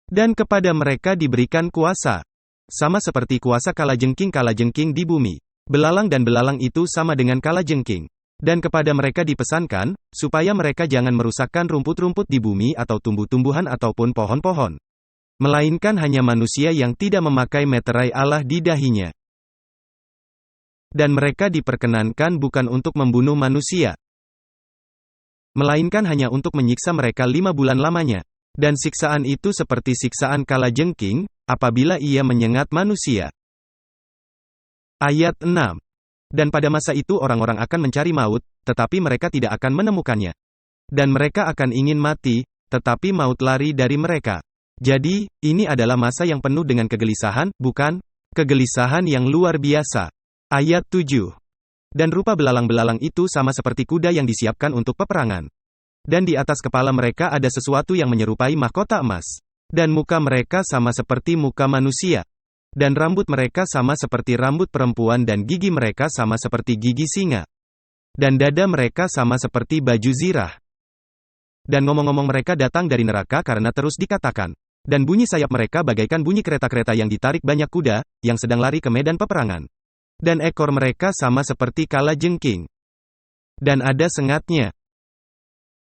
Dan kepada mereka diberikan kuasa. Sama seperti kuasa kalajengking di bumi. Belalang dan belalang itu sama dengan kalajengking. Dan kepada mereka dipesankan, supaya mereka jangan merusakkan rumput-rumput di bumi atau tumbuh-tumbuhan ataupun pohon-pohon. Melainkan hanya manusia yang tidak memakai meterai Allah di dahinya. Dan mereka diperkenankan bukan untuk membunuh manusia. Melainkan hanya untuk menyiksa mereka 5 bulan lamanya. Dan siksaan itu seperti siksaan kalajengking, apabila ia menyengat manusia. Ayat 6. Dan pada masa itu orang-orang akan mencari maut, tetapi mereka tidak akan menemukannya. Dan mereka akan ingin mati, tetapi maut lari dari mereka. Jadi, ini adalah masa yang penuh dengan kegelisahan, bukan? Kegelisahan yang luar biasa. Ayat 7. Dan rupa belalang-belalang itu sama seperti kuda yang disiapkan untuk peperangan. Dan di atas kepala mereka ada sesuatu yang menyerupai mahkota emas. Dan muka mereka sama seperti muka manusia. Dan rambut mereka sama seperti rambut perempuan dan gigi mereka sama seperti gigi singa. Dan dada mereka sama seperti baju zirah. Dan ngomong-ngomong mereka datang dari neraka karena terus dikatakan. Dan bunyi sayap mereka bagaikan bunyi kereta-kereta yang ditarik banyak kuda, yang sedang lari ke medan peperangan. Dan ekor mereka sama seperti kalajengking. Dan ada sengatnya.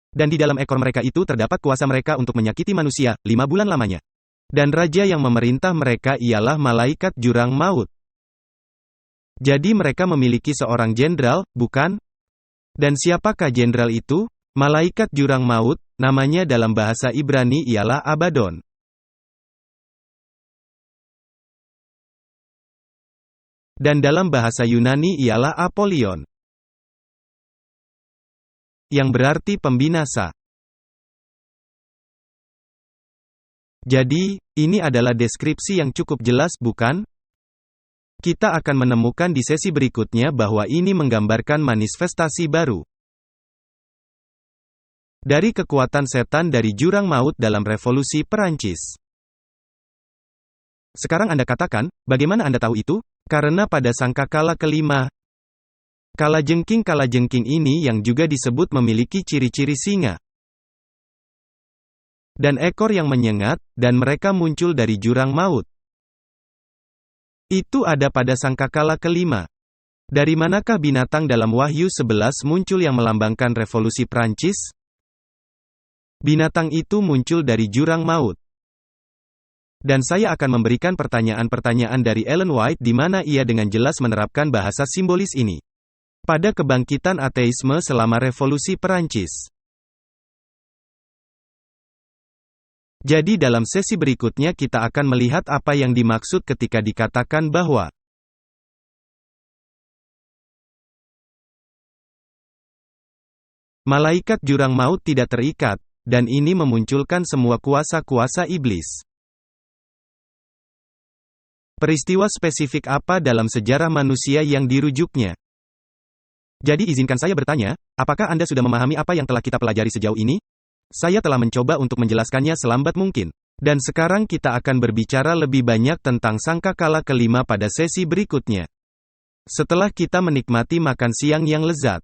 Dan di dalam ekor mereka itu terdapat kuasa mereka untuk menyakiti manusia, 5 bulan lamanya. Dan raja yang memerintah mereka ialah malaikat jurang maut. Jadi mereka memiliki seorang jenderal, bukan? Dan siapakah jenderal itu? Malaikat jurang maut, namanya dalam bahasa Ibrani ialah Abaddon. Dan dalam bahasa Yunani ialah Apollyon. Yang berarti pembinasa. Jadi, ini adalah deskripsi yang cukup jelas, bukan? Kita akan menemukan di sesi berikutnya bahwa ini menggambarkan manifestasi baru dari kekuatan setan dari jurang maut dalam revolusi Perancis. Sekarang Anda katakan, bagaimana Anda tahu itu? Karena pada sangkakala kelima, kalajengking ini yang juga disebut memiliki ciri-ciri singa. Dan ekor yang menyengat, dan mereka muncul dari jurang maut. Itu ada pada sangkakala kelima. Dari manakah binatang dalam Wahyu 11 muncul yang melambangkan revolusi Prancis? Binatang itu muncul dari jurang maut. Dan saya akan memberikan pertanyaan-pertanyaan dari Ellen White di mana ia dengan jelas menerapkan bahasa simbolis ini pada kebangkitan ateisme selama revolusi Perancis. Jadi dalam sesi berikutnya kita akan melihat apa yang dimaksud ketika dikatakan bahwa malaikat jurang maut tidak terikat, dan ini memunculkan semua kuasa-kuasa iblis. Peristiwa spesifik apa dalam sejarah manusia yang dirujuknya? Jadi izinkan saya bertanya, apakah Anda sudah memahami apa yang telah kita pelajari sejauh ini? Saya telah mencoba untuk menjelaskannya selambat mungkin. Dan sekarang kita akan berbicara lebih banyak tentang sangkakala kelima pada sesi berikutnya. Setelah kita menikmati makan siang yang lezat.